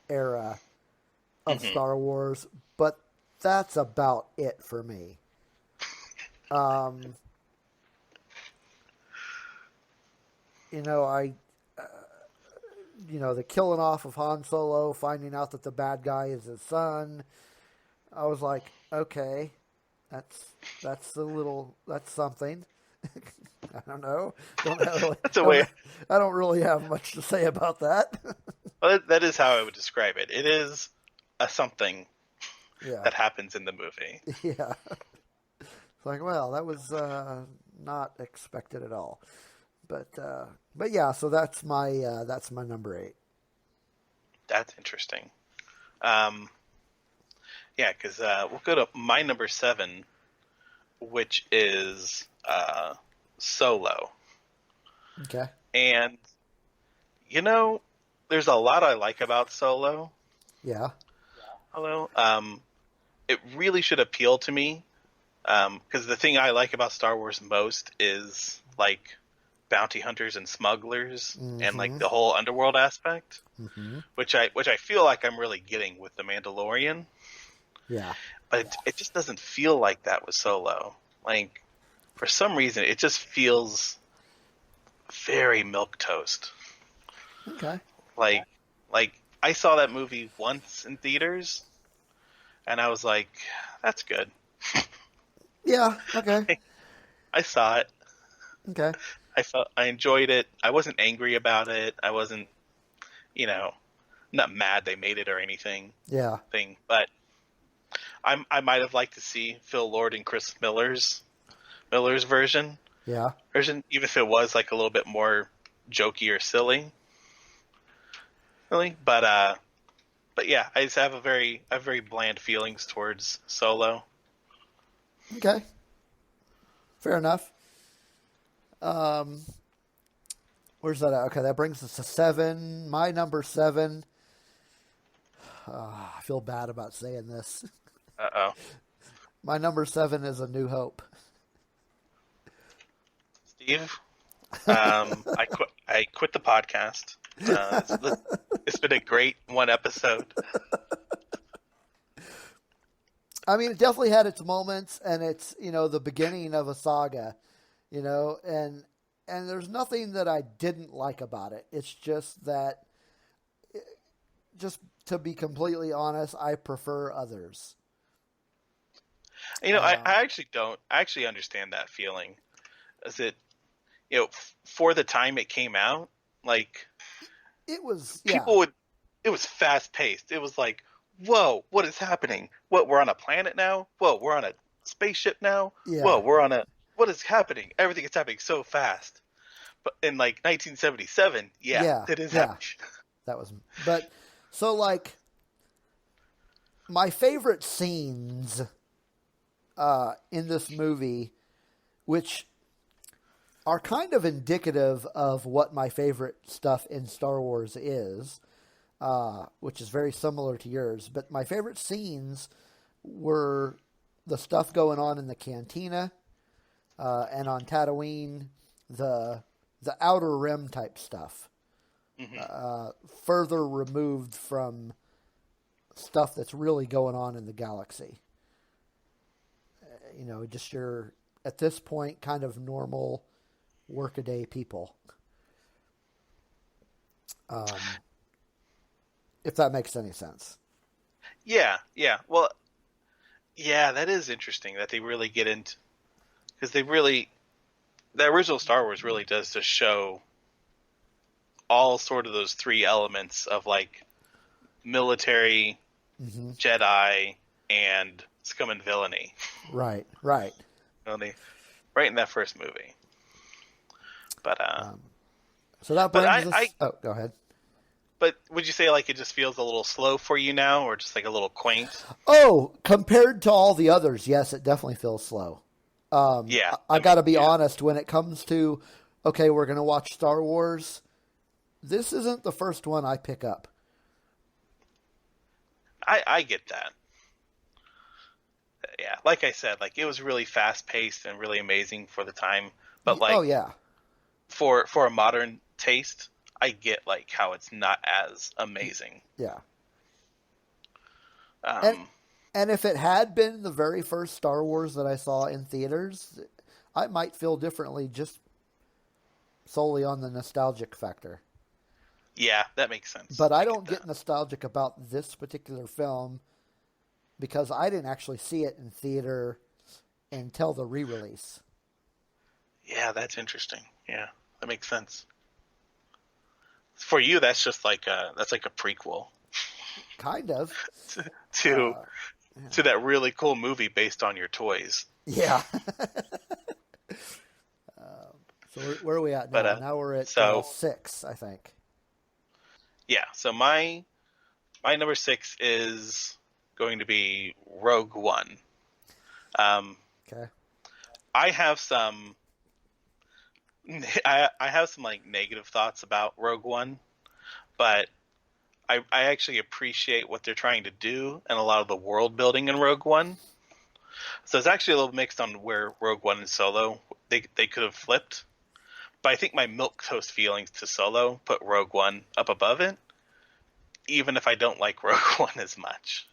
[SPEAKER 4] era of Star Wars, but that's about it for me. The killing off of Han Solo, finding out that the bad guy is his son. I was like, okay, that's something. I don't know.
[SPEAKER 5] That's a way.
[SPEAKER 4] I don't really have much to say about that.
[SPEAKER 5] Well, that is how I would describe it. It is a something that happens in the movie.
[SPEAKER 4] Yeah. It's like, well, that was not expected at all. But yeah, so that's my number 8.
[SPEAKER 5] That's interesting. Yeah, because we'll go to my number 7, which is Solo.
[SPEAKER 4] Okay.
[SPEAKER 5] And there's a lot I like about Solo.
[SPEAKER 4] Yeah.
[SPEAKER 5] Hello. It really should appeal to me. Because the thing I like about Star Wars most is like bounty hunters and smugglers and like the whole underworld aspect, which I feel like I'm really getting with the Mandalorian.
[SPEAKER 4] Yeah.
[SPEAKER 5] But it just doesn't feel like that with Solo. Like for some reason, it just feels very milquetoast.
[SPEAKER 4] Okay.
[SPEAKER 5] Like I saw that movie once in theaters, and I was like, "That's good."
[SPEAKER 4] Yeah. Okay.
[SPEAKER 5] I saw it.
[SPEAKER 4] Okay.
[SPEAKER 5] I enjoyed it. I wasn't angry about it. I wasn't, not mad they made it or anything.
[SPEAKER 4] Yeah.
[SPEAKER 5] But I might have liked to see Phil Lord and Chris Miller's version.
[SPEAKER 4] Yeah.
[SPEAKER 5] Even if it was like a little bit more jokey or silly. Really, but yeah, I just have very bland feelings towards Solo.
[SPEAKER 4] Okay. Fair enough. Where's that at? Okay, that brings us to 7. My number 7. I feel bad about saying this.
[SPEAKER 5] Uh-oh.
[SPEAKER 4] My number 7 is A New Hope.
[SPEAKER 5] Steve, I quit the podcast. It's been a great one episode.
[SPEAKER 4] I mean, it definitely had its moments, and it's, the beginning of a saga, and there's nothing that I didn't like about it. It's just that, just to be completely honest, I prefer others.
[SPEAKER 5] I actually don't. I actually understand that feeling. Is it, for the time it came out, like,
[SPEAKER 4] it was,
[SPEAKER 5] it was fast paced. It was like, whoa, what is happening? What, we're on a planet now? Whoa, we're on a spaceship now?
[SPEAKER 4] Yeah.
[SPEAKER 5] Whoa, what is happening? Everything is happening so fast. But in like 1977, it is happening.
[SPEAKER 4] That was, but so like my favorite scenes in this movie, which are kind of indicative of what my favorite stuff in Star Wars is, which is very similar to yours. But my favorite scenes were the stuff going on in the cantina and on Tatooine, the Outer Rim type stuff, further removed from stuff that's really going on in the galaxy. Just your, at this point, kind of normal workaday people. If that makes any sense.
[SPEAKER 5] Yeah. Well, yeah, that is interesting that they really get into, because the original Star Wars really does just show all sort of those 3 elements of like military, Jedi, and scum and villainy.
[SPEAKER 4] Right.
[SPEAKER 5] Villainy, right in that first movie. But
[SPEAKER 4] So that
[SPEAKER 5] but
[SPEAKER 4] brings us. Oh, go ahead.
[SPEAKER 5] but would you say like it just feels a little slow for you now, or just like a little quaint?
[SPEAKER 4] Oh, compared to all the others, yes, it definitely feels slow.
[SPEAKER 5] Yeah,
[SPEAKER 4] I got to be honest. When it comes to, okay, we're going to watch Star Wars, this isn't the first one I pick up.
[SPEAKER 5] I get that. Yeah, like I said, like it was really fast paced and really amazing for the time. But like,
[SPEAKER 4] oh yeah,
[SPEAKER 5] for a modern taste, I get like how it's not as amazing.
[SPEAKER 4] yeah.
[SPEAKER 5] Um,
[SPEAKER 4] And if it had been the very first Star Wars that I saw in theaters, I might feel differently just solely on the nostalgic factor.
[SPEAKER 5] yeah, that makes sense.
[SPEAKER 4] But I don't get nostalgic about this particular film because I didn't actually see it in theater until the re-release.
[SPEAKER 5] Yeah, that's interesting. Yeah, that makes sense. For you, that's just like a prequel
[SPEAKER 4] Kind of.
[SPEAKER 5] to that really cool movie based on your toys.
[SPEAKER 4] Yeah. So where are we at now?
[SPEAKER 5] But,
[SPEAKER 4] now we're at 6, I think.
[SPEAKER 5] Yeah, so my number 6 is going to be Rogue One.
[SPEAKER 4] Okay.
[SPEAKER 5] I have some like negative thoughts about Rogue One, but I actually appreciate what they're trying to do and a lot of the world building in Rogue One. So it's actually a little mixed on where Rogue One and Solo they could have flipped. But I think my milquetoast feelings to Solo put Rogue One up above it, even if I don't like Rogue One as much.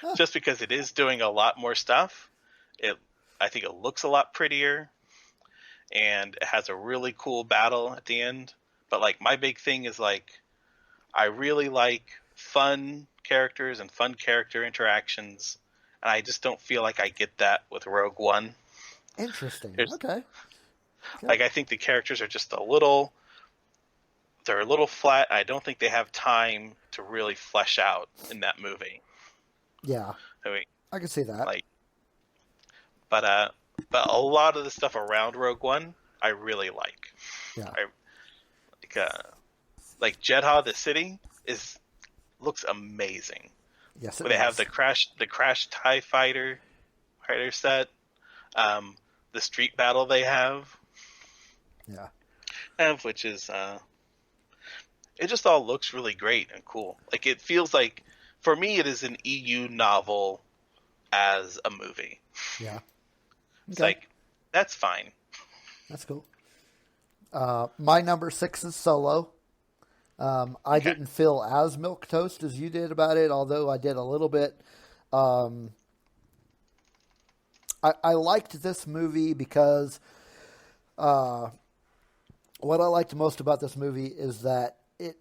[SPEAKER 4] Huh.
[SPEAKER 5] Just because it is doing a lot more stuff. I think it looks a lot prettier, and it has a really cool battle at the end. But like my big thing is like I really like fun characters and fun character interactions, and I just don't feel like I get that with Rogue One.
[SPEAKER 4] Interesting.
[SPEAKER 5] There's-
[SPEAKER 4] Okay.
[SPEAKER 5] Like I think the characters are just a little flat. I don't think they have time to really flesh out in that movie.
[SPEAKER 4] Yeah.
[SPEAKER 5] I mean,
[SPEAKER 4] I can see that.
[SPEAKER 5] like, but a lot of the stuff around Rogue One, I really like.
[SPEAKER 4] Yeah.
[SPEAKER 5] Like Jedha, the city looks amazing.
[SPEAKER 4] Yes,
[SPEAKER 5] They have the crash TIE fighter set, the street battle they have,
[SPEAKER 4] Yeah.
[SPEAKER 5] which is it just all looks really great and cool. Like it feels like for me it is an EU novel as a movie.
[SPEAKER 4] Yeah.
[SPEAKER 5] It's like that's fine.
[SPEAKER 4] That's cool. My number 6 is Solo. I didn't feel as milquetoast as you did about it, although I did a little bit. I liked this movie because what I liked most about this movie is that it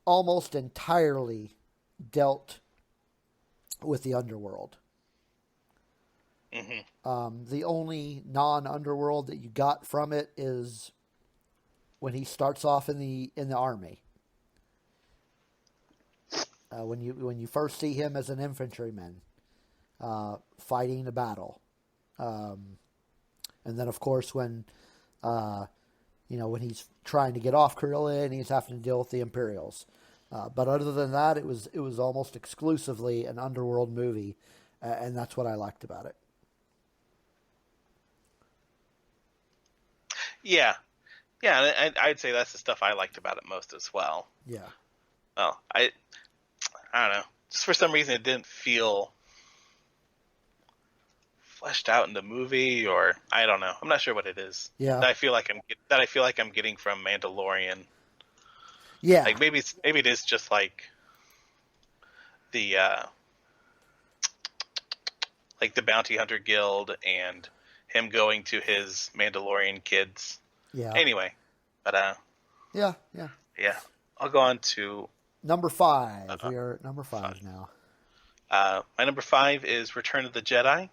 [SPEAKER 4] almost entirely dealt with the underworld.
[SPEAKER 5] Mm-hmm.
[SPEAKER 4] The only non-underworld that you got from it is when he starts off in the army. When you first see him as an infantryman fighting a battle, and then of course when when he's trying to get off Corellia and he's having to deal with the Imperials. But other than that, it was almost exclusively an underworld movie, and that's what I liked about it.
[SPEAKER 5] Yeah, I'd say that's the stuff I liked about it most as well.
[SPEAKER 4] Yeah.
[SPEAKER 5] Well, I don't know. Just for some reason, it didn't feel fleshed out in the movie, or I don't know. I'm not sure what it is.
[SPEAKER 4] Yeah.
[SPEAKER 5] That I feel like I'm getting from Mandalorian.
[SPEAKER 4] Yeah.
[SPEAKER 5] Like maybe it is just like the Bounty Hunter Guild and him going to his Mandalorian kids.
[SPEAKER 4] Yeah.
[SPEAKER 5] Anyway, but
[SPEAKER 4] Yeah.
[SPEAKER 5] I'll go on to
[SPEAKER 4] Number 5. We are at number 5 now.
[SPEAKER 5] my number 5 is Return of the Jedi.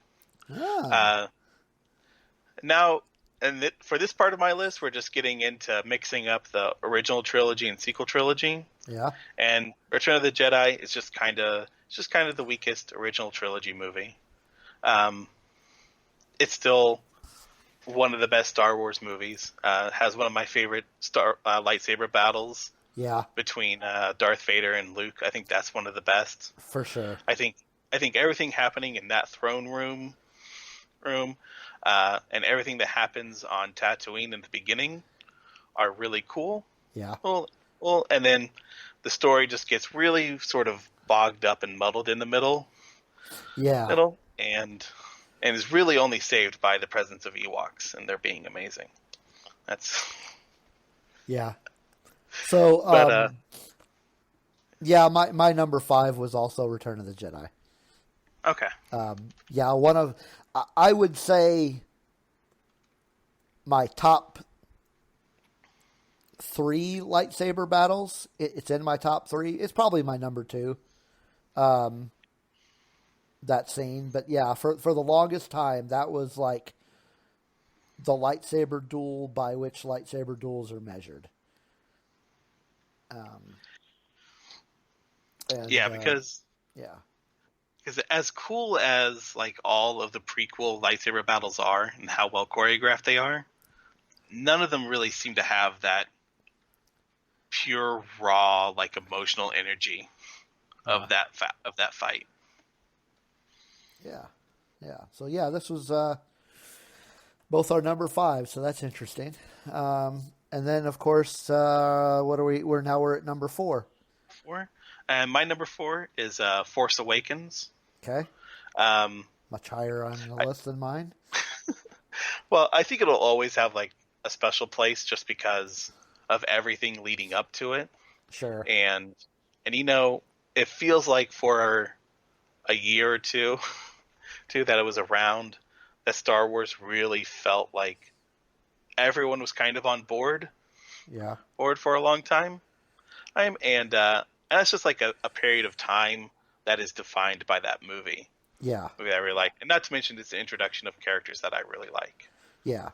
[SPEAKER 5] Now, and for this part of my list, we're just getting into mixing up the original trilogy and sequel trilogy.
[SPEAKER 4] Yeah.
[SPEAKER 5] And Return of the Jedi is just kind of It's just kind of the weakest original trilogy movie. It's still one of the best Star Wars movies. Has one of my favorite lightsaber battles.
[SPEAKER 4] Yeah,
[SPEAKER 5] between Darth Vader and Luke. I think that's one of the best.
[SPEAKER 4] for sure.
[SPEAKER 5] I think everything happening in that throne room, and everything that happens on Tatooine in the beginning are really cool.
[SPEAKER 4] Yeah.
[SPEAKER 5] Well, and then the story just gets really sort of bogged up and muddled in the middle.
[SPEAKER 4] Yeah.
[SPEAKER 5] And is really only saved by the presence of Ewoks and they're being amazing. That's
[SPEAKER 4] Yeah. So,
[SPEAKER 5] But,
[SPEAKER 4] yeah, my number 5 was also Return of the Jedi.
[SPEAKER 5] okay.
[SPEAKER 4] Yeah, I would say my top 3 lightsaber battles. It's in my top 3. It's probably my number 2. That scene, but yeah, for the longest time, that was like the lightsaber duel by which lightsaber duels are measured. Because as cool as like all of the prequel lightsaber battles are and how well choreographed they are, none of them really seem to have that pure raw like emotional energy of that fight. Yeah. So yeah, this was both our number 5, so that's interesting. And then of course, we're at number 4.
[SPEAKER 5] 4, and my number 4 is Force Awakens.
[SPEAKER 4] Okay. Much higher on the list than mine.
[SPEAKER 5] Well, I think it'll always have like a special place just because of everything leading up to it.
[SPEAKER 4] Sure.
[SPEAKER 5] And it feels like for a year or two that it was around, that Star Wars really felt like everyone was kind of on board.
[SPEAKER 4] Yeah.
[SPEAKER 5] Board for a long time. And it's just like a period of time that is defined by that movie.
[SPEAKER 4] Yeah.
[SPEAKER 5] Movie I really like. And not to mention it's the introduction of characters that I really like.
[SPEAKER 4] Yeah.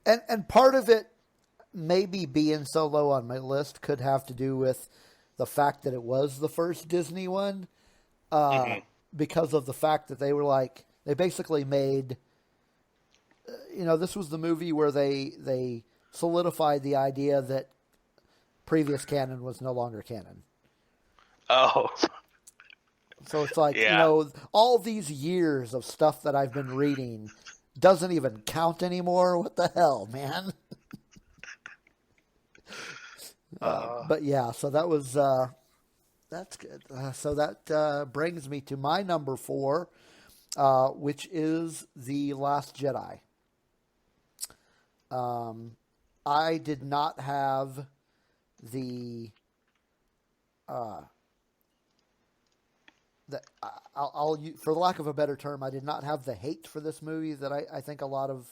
[SPEAKER 4] And part of it maybe being so low on my list could have to do with the fact that it was the first Disney one. Because of the fact that they basically made, this was the movie where they solidified the idea that previous canon was no longer canon.
[SPEAKER 5] Oh.
[SPEAKER 4] So it's like, all these years of stuff that I've been reading doesn't even count anymore. What the hell, man? But yeah, so that was, that's good. So that brings me to my number 4, which is The Last Jedi. I did not have the for lack of a better term, I did not have the hate for this movie that I think a lot of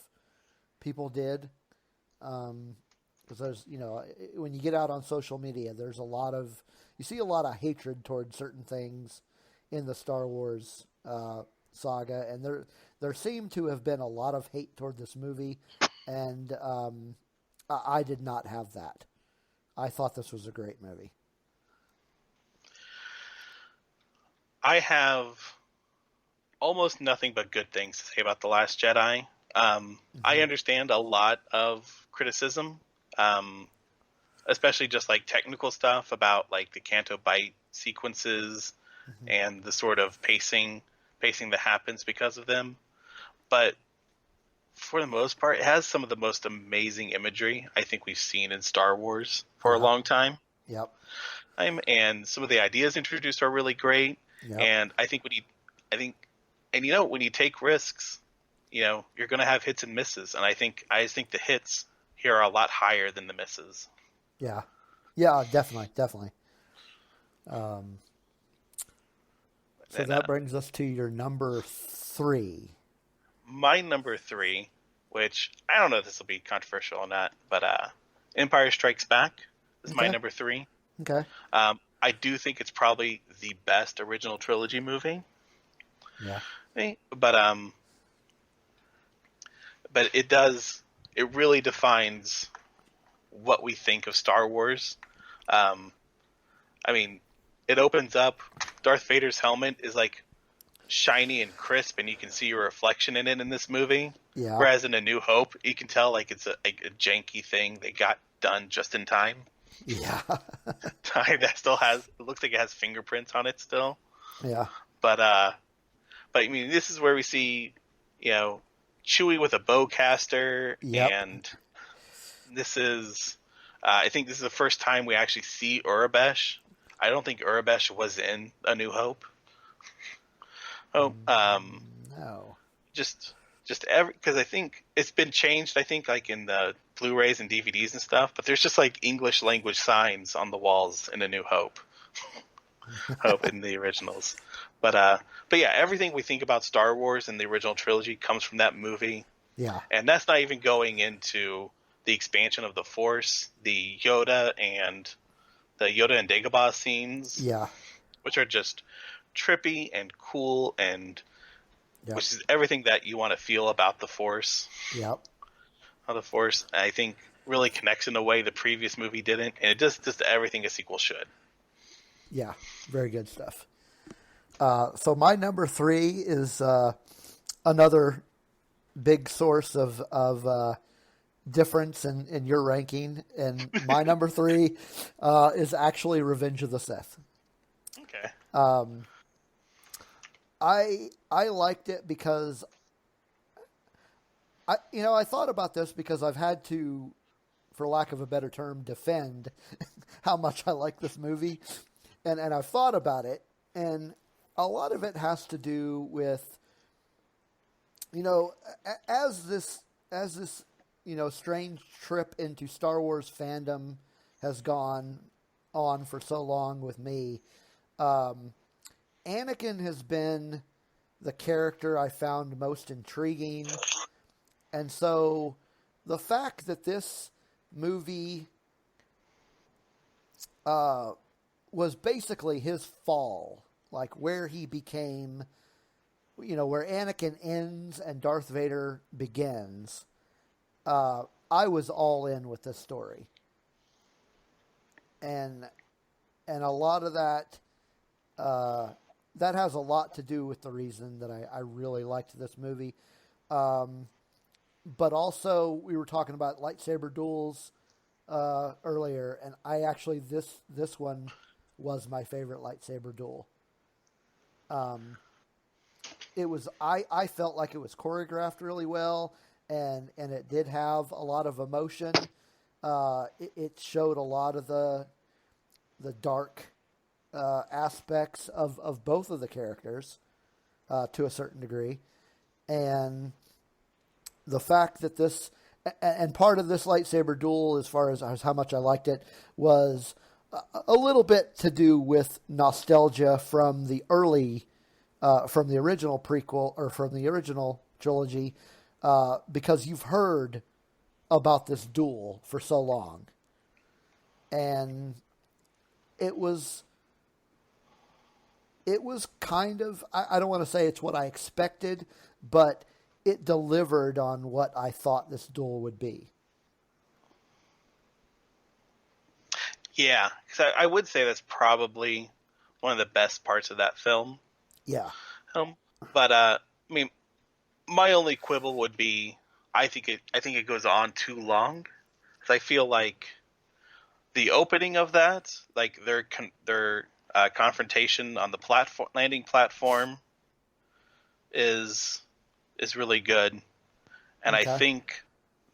[SPEAKER 4] people did. Because there's, when you get out on social media, you see a lot of hatred towards certain things in the Star Wars saga, and there seemed to have been a lot of hate toward this movie, and I did not have that. I thought this was a great movie.
[SPEAKER 5] I have almost nothing but good things to say about The Last Jedi. I understand a lot of criticism, especially just like technical stuff about like the Canto Bight sequences and the sort of pacing that happens because of them. But for the most part, it has some of the most amazing imagery I think we've seen in Star Wars for a long time.
[SPEAKER 4] Yep.
[SPEAKER 5] And some of the ideas introduced are really great.
[SPEAKER 4] Yep.
[SPEAKER 5] And I think when you take risks, you're going to have hits and misses. And I just think the hits here are a lot higher than the misses.
[SPEAKER 4] Yeah. Yeah, definitely. So that brings us to your number 3.
[SPEAKER 5] My number 3, which I don't know if this will be controversial or not, but Empire Strikes Back is my number 3.
[SPEAKER 4] Okay.
[SPEAKER 5] I do think it's probably the best original trilogy movie.
[SPEAKER 4] Yeah.
[SPEAKER 5] But it really defines what we think of Star Wars. It opens up Darth Vader's helmet is like shiny and crisp, and you can see your reflection in it in this movie.
[SPEAKER 4] Yeah.
[SPEAKER 5] Whereas in A New Hope, you can tell like it's a janky thing they got done just in time.
[SPEAKER 4] Yeah.
[SPEAKER 5] That still has, it looks like it has fingerprints on it still.
[SPEAKER 4] Yeah.
[SPEAKER 5] But I mean, this is where we see, Chewie with a bowcaster,
[SPEAKER 4] Yep.
[SPEAKER 5] and this is, I think this is the first time we actually see Urabesh. I don't think Urabesh was in A New Hope.
[SPEAKER 4] No.
[SPEAKER 5] Just because I think it's been changed. I think like in the Blu-rays and DVDs and stuff, but there's just like English language signs on the walls in A New Hope. Hope in the originals, but yeah, everything we think about Star Wars and the original trilogy comes from that movie.
[SPEAKER 4] Yeah.
[SPEAKER 5] And that's not even going into the expansion of the Force, the Yoda and Dagobah scenes.
[SPEAKER 4] Yeah.
[SPEAKER 5] Which are just trippy and cool, and
[SPEAKER 4] Yep.
[SPEAKER 5] which is everything that you want to feel about the Force.
[SPEAKER 4] Yep.
[SPEAKER 5] How the Force, I think, really connects in a way the previous movie didn't, and it does just everything a sequel should.
[SPEAKER 4] Yeah. Very good stuff. So my number 3 is another big source of difference in your ranking, and my number 3 is actually Revenge of the Sith.
[SPEAKER 5] Okay.
[SPEAKER 4] I liked it because I thought about this because I've had to, for lack of a better term, defend how much I like this movie, and I've thought about it, and a lot of it has to do with, as this strange trip into Star Wars fandom has gone on for so long with me. Anakin has been the character I found most intriguing. And so the fact that this movie was basically his fall, like where he became, where Anakin ends and Darth Vader begins, I was all in with this story. And a lot of that, that has a lot to do with the reason that I really liked this movie. But also, we were talking about lightsaber duels earlier, and I actually, this one was my favorite lightsaber duel. It was, I felt like it was choreographed really well, and it did have a lot of emotion. It showed a lot of the dark aspects of both of the characters to a certain degree, and the fact that this and part of this lightsaber duel, as far as how much I liked it, was a little bit to do with nostalgia from the original prequel, or from the original trilogy, because you've heard about this duel for so long, and it was kind of, I don't want to say it's what I expected, but it delivered on what I thought this duel would be.
[SPEAKER 5] Yeah, because I would say that's probably one of the best parts of that film.
[SPEAKER 4] Yeah.
[SPEAKER 5] But I mean, my only quibble would be, I think it goes on too long. Because I feel like the opening of that, like their confrontation on the landing platform, is really good, and okay. I think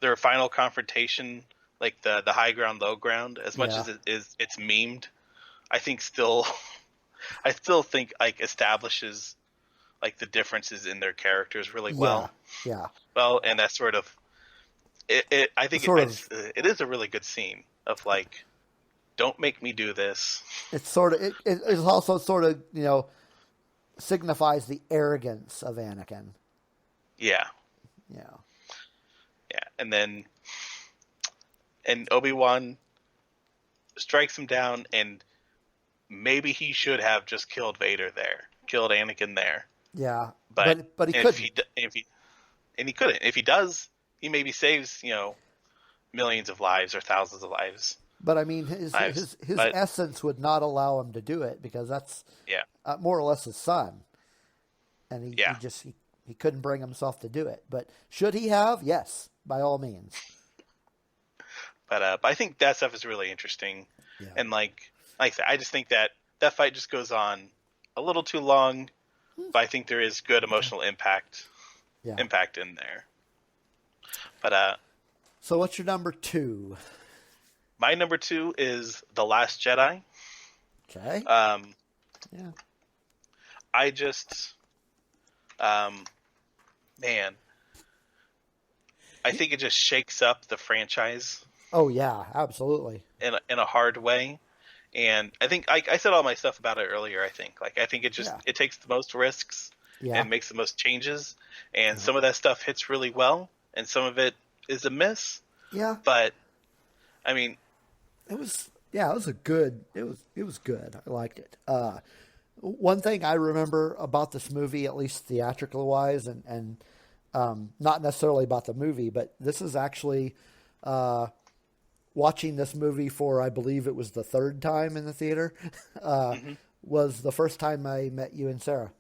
[SPEAKER 5] their final confrontation, like the high ground, low ground, as much as it's memed, I still think like establishes like the differences in their characters really well.
[SPEAKER 4] Yeah.
[SPEAKER 5] Well, and that sort of it. I think it is a really good scene of like, don't make me do this. It's
[SPEAKER 4] sort of it also sort of signifies the arrogance of Anakin.
[SPEAKER 5] Yeah. And Obi-Wan strikes him down, and maybe he should have just killed Anakin there.
[SPEAKER 4] Yeah,
[SPEAKER 5] but
[SPEAKER 4] he couldn't.
[SPEAKER 5] He couldn't. If he does, he maybe saves millions of lives or thousands of lives.
[SPEAKER 4] But I mean, his
[SPEAKER 5] but
[SPEAKER 4] essence would not allow him to do it because that's
[SPEAKER 5] yeah,
[SPEAKER 4] more or less his son, and he
[SPEAKER 5] yeah.
[SPEAKER 4] he couldn't bring himself to do it. But should he have? Yes, by all means.
[SPEAKER 5] But I think that stuff is really interesting,
[SPEAKER 4] Yeah.
[SPEAKER 5] and like I said, I just think that fight just goes on a little too long, but I think there is good emotional impact in there. But
[SPEAKER 4] so what's your number 2?
[SPEAKER 5] my number 2 is The Last Jedi.
[SPEAKER 4] Okay. Yeah.
[SPEAKER 5] I just, man, I think it just shakes up the franchise
[SPEAKER 4] Oh yeah, absolutely.
[SPEAKER 5] in a hard way. And I think I said all my stuff about it earlier. I think it just it takes the most risks and makes the most changes, and some of that stuff hits really well, and some of it is a miss.
[SPEAKER 4] Yeah.
[SPEAKER 5] But I mean,
[SPEAKER 4] it was good. It was good. I liked it. One thing I remember about this movie, at least theatrical wise, and not necessarily about the movie, but this is actually watching this movie for, I believe it was the 3rd time in the theater, was the first time I met you and Sarah.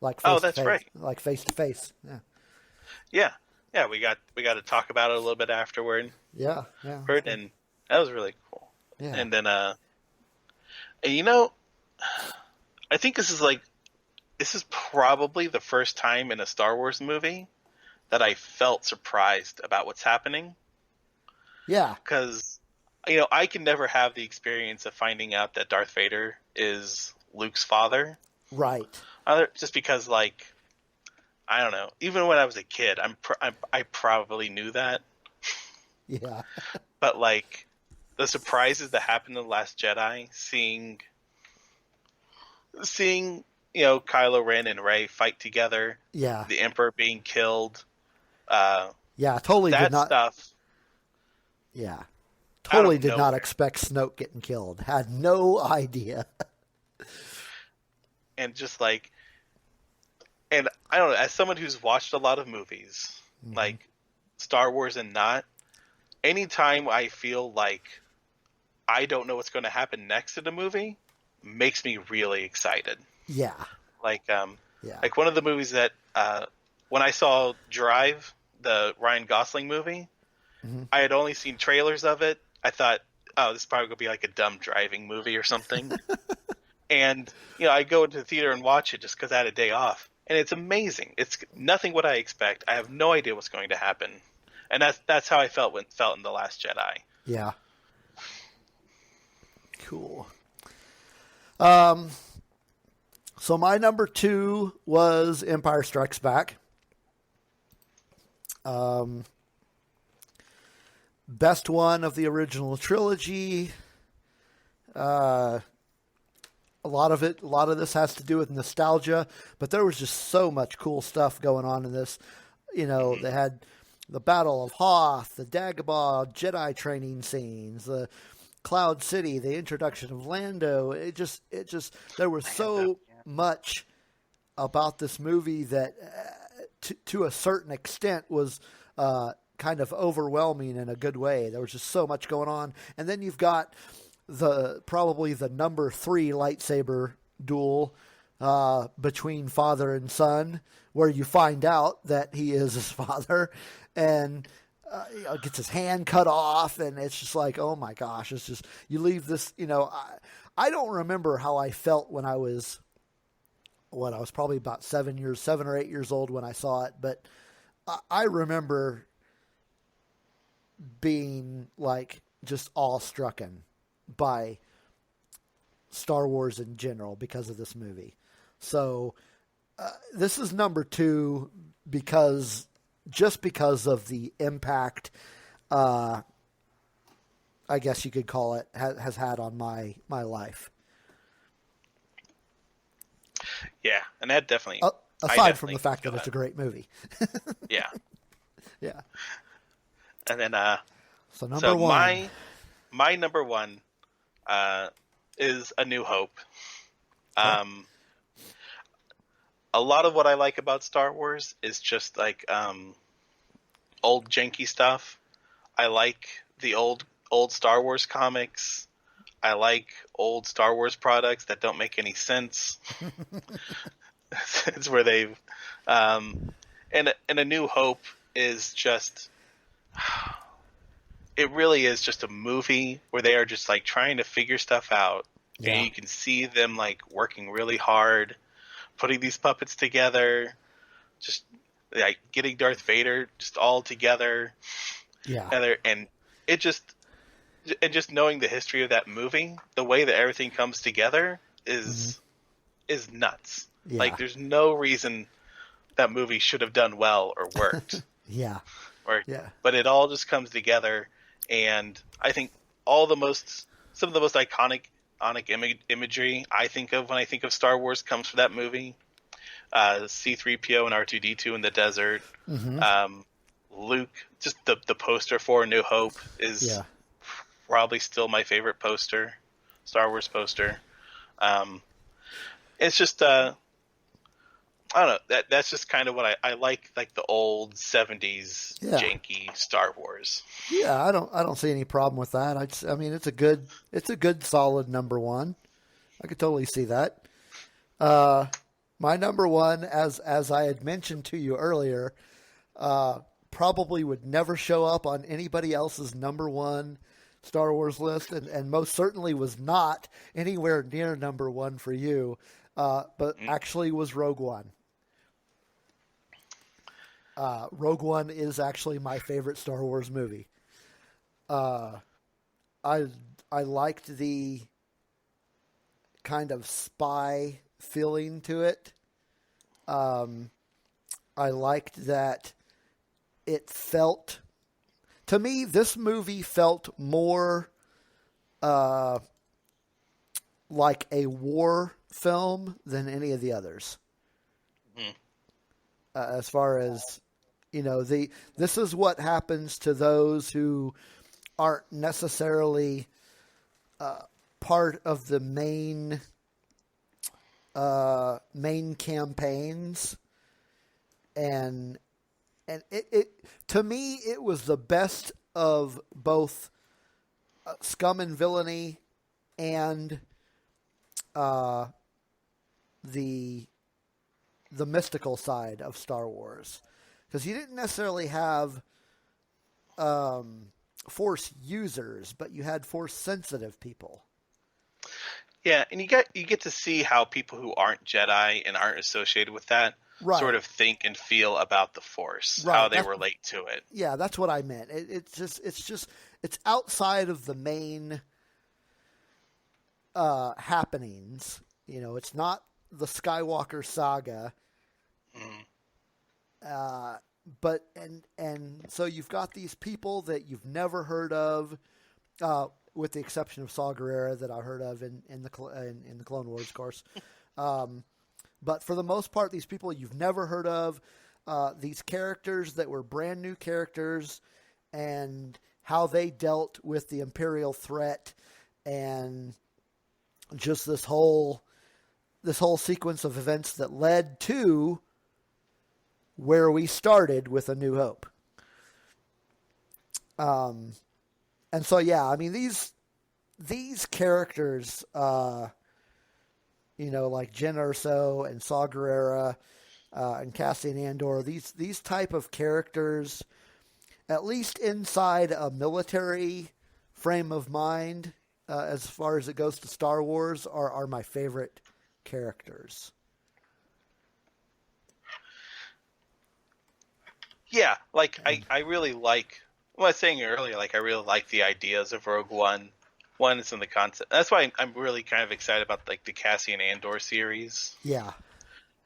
[SPEAKER 4] Like face
[SPEAKER 5] that's
[SPEAKER 4] to face,
[SPEAKER 5] right.
[SPEAKER 4] Like face to face. Yeah.
[SPEAKER 5] Yeah. We got to talk about it a little bit afterward.
[SPEAKER 4] Yeah.
[SPEAKER 5] And that was really cool.
[SPEAKER 4] Yeah.
[SPEAKER 5] And then, and I think this is probably the first time in a Star Wars movie that I felt surprised about what's happening.
[SPEAKER 4] Yeah.
[SPEAKER 5] Because, I can never have the experience of finding out that Darth Vader is Luke's father.
[SPEAKER 4] Right.
[SPEAKER 5] Just because, I don't know. Even when I was a kid, I probably knew that.
[SPEAKER 4] Yeah.
[SPEAKER 5] But, the surprises that happened in The Last Jedi, seeing Kylo Ren and Rey fight together.
[SPEAKER 4] Yeah.
[SPEAKER 5] The Emperor being killed.
[SPEAKER 4] Totally
[SPEAKER 5] that
[SPEAKER 4] did not.
[SPEAKER 5] Stuff.
[SPEAKER 4] Yeah. Totally did not expect Snoke getting killed. Had no idea.
[SPEAKER 5] And just and I don't know, as someone who's watched a lot of movies, like Star Wars and not, anytime I feel like I don't know what's going to happen next in a movie, makes me really excited.
[SPEAKER 4] Yeah.
[SPEAKER 5] Like one of the movies that when I saw Drive, the Ryan Gosling movie, I had only seen trailers of it. I thought, oh, this is probably going to be like a dumb driving movie or something. And, I go into the theater and watch it just because I had a day off. And it's amazing. It's nothing what I expect. I have no idea what's going to happen. And that's how I felt in The Last Jedi.
[SPEAKER 4] Yeah. Cool. So my number 2 was Empire Strikes Back. Best one of the original trilogy. A lot of this has to do with nostalgia, but there was just so much cool stuff going on in this. They had the Battle of Hoth, the Dagobah Jedi training scenes, the Cloud City, the introduction of Lando. It just there was so much about this movie that to a certain extent was kind of overwhelming in a good way. There was just so much going on. And then you've got probably the number 3 lightsaber duel between father and son, where you find out that he is his father, and gets his hand cut off, and it's just like, oh my gosh, it's just, you leave this, I don't remember how I felt when I was probably about 7 or 8 years old when I saw it, but I remember being just awe-strucken by Star Wars in general because of this movie. So this is number 2 because of the impact, I guess you could call it, has had on my life.
[SPEAKER 5] Yeah, and that definitely...
[SPEAKER 4] aside from the fact that it's a great movie.
[SPEAKER 5] Yeah.
[SPEAKER 4] Yeah.
[SPEAKER 5] And then...
[SPEAKER 4] so number 1.
[SPEAKER 5] My number 1 is A New Hope. A lot of what I like about Star Wars is just old janky stuff. I like the old old Star Wars comics. I like old Star Wars products that don't make any sense. It's where they've, and A New Hope is just, it really is just a movie where they are just like trying to figure stuff out. Yeah. And you can see them like working really hard, putting these puppets together, just like getting Darth Vader just all together.
[SPEAKER 4] Yeah.
[SPEAKER 5] And just knowing the history of that movie, the way that everything comes together is nuts. Yeah. Like there's no reason that movie should have done well or worked.
[SPEAKER 4] Yeah.
[SPEAKER 5] But it all just comes together, and I think some of the most iconic imagery I think of when I think of Star Wars comes from that movie. C-3PO and R2-D2 in the desert. Luke, just the poster for A New Hope is probably still my favorite poster, Star Wars poster. It's just I don't know. That's just kind of what I like the old 70s janky Star Wars.
[SPEAKER 4] Yeah, I don't see any problem with that. I mean, it's a good solid number one. I could totally see that. My number one, as I had mentioned to you earlier, probably would never show up on anybody else's number one Star Wars list, and most certainly was not anywhere near number one for you, but actually was Rogue One. Rogue One is actually my favorite Star Wars movie. I liked the kind of spy feeling to it. I liked that it felt, to me, this movie felt more like a war film than any of the others. As far as, this is what happens to those who aren't necessarily part of the main campaigns, and it to me it was the best of both scum and villainy and the mystical side of Star Wars, because you didn't necessarily have Force users, but you had Force sensitive people.
[SPEAKER 5] Yeah, and you get to see how people who aren't Jedi and aren't associated with that sort of think and feel about the Force, how they relate to it.
[SPEAKER 4] Yeah, that's what I meant. It's outside of the main happenings. It's not the Skywalker saga. But so you've got these people that you've never heard of, with the exception of Saw Gerrera that I heard of in the Clone Wars, of course. But for the most part, these people you've never heard of, these characters that were brand new characters, and how they dealt with the Imperial threat, and just this whole sequence of events that led to where we started with A New Hope. And so, yeah, I mean, these characters, like Jyn Erso and Saw Gerrera, and Cassian Andor, these type of characters, at least inside a military frame of mind, as far as it goes to Star Wars, are my favorite characters.
[SPEAKER 5] Yeah, I really like what I was saying earlier. I really like the ideas of Rogue One. One is in the concept. That's why I'm really kind of excited about the Cassian Andor series.
[SPEAKER 4] Yeah.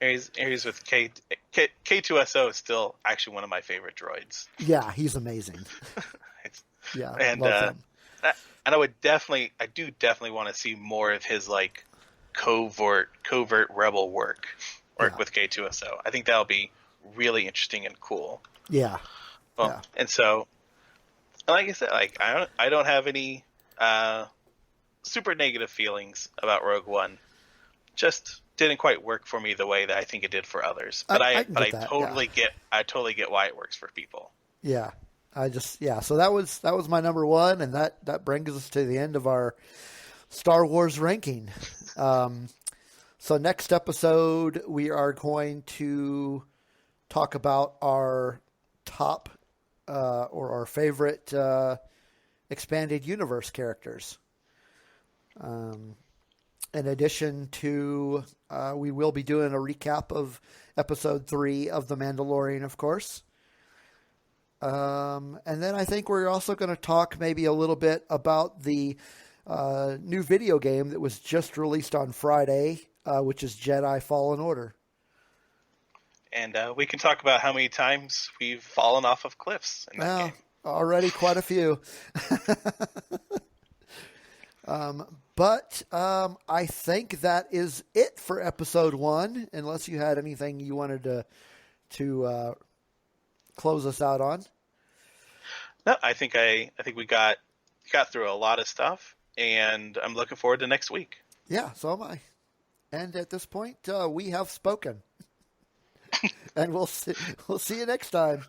[SPEAKER 5] Aries with K2SO is still actually one of my favorite droids.
[SPEAKER 4] Yeah, he's amazing. Yeah,
[SPEAKER 5] and
[SPEAKER 4] love him.
[SPEAKER 5] And I do definitely want to see more of his covert rebel work with K2SO. I think that'll be really interesting and cool.
[SPEAKER 4] Yeah.
[SPEAKER 5] Well,
[SPEAKER 4] yeah.
[SPEAKER 5] And so, like I said, I don't have any super negative feelings about Rogue One. Just didn't quite work for me the way that I think it did for others. But I totally get why it works for people.
[SPEAKER 4] Yeah. So that was my number one, and that brings us to the end of our Star Wars ranking. So next episode we are going to talk about our top or our favorite expanded universe characters. In addition to, we will be doing a recap of episode 3 of The Mandalorian, of course. And then I think we're also going to talk maybe a little bit about the new video game that was just released on Friday, which is Jedi Fallen Order.
[SPEAKER 5] And we can talk about how many times we've fallen off of cliffs in that game.
[SPEAKER 4] Already quite a few. But I think that is it for episode 1, unless you had anything you wanted to close us out on.
[SPEAKER 5] No, I think we got through a lot of stuff, and I'm looking forward to next week.
[SPEAKER 4] Yeah, so am I. And at this point, we have spoken. And we'll see you next time.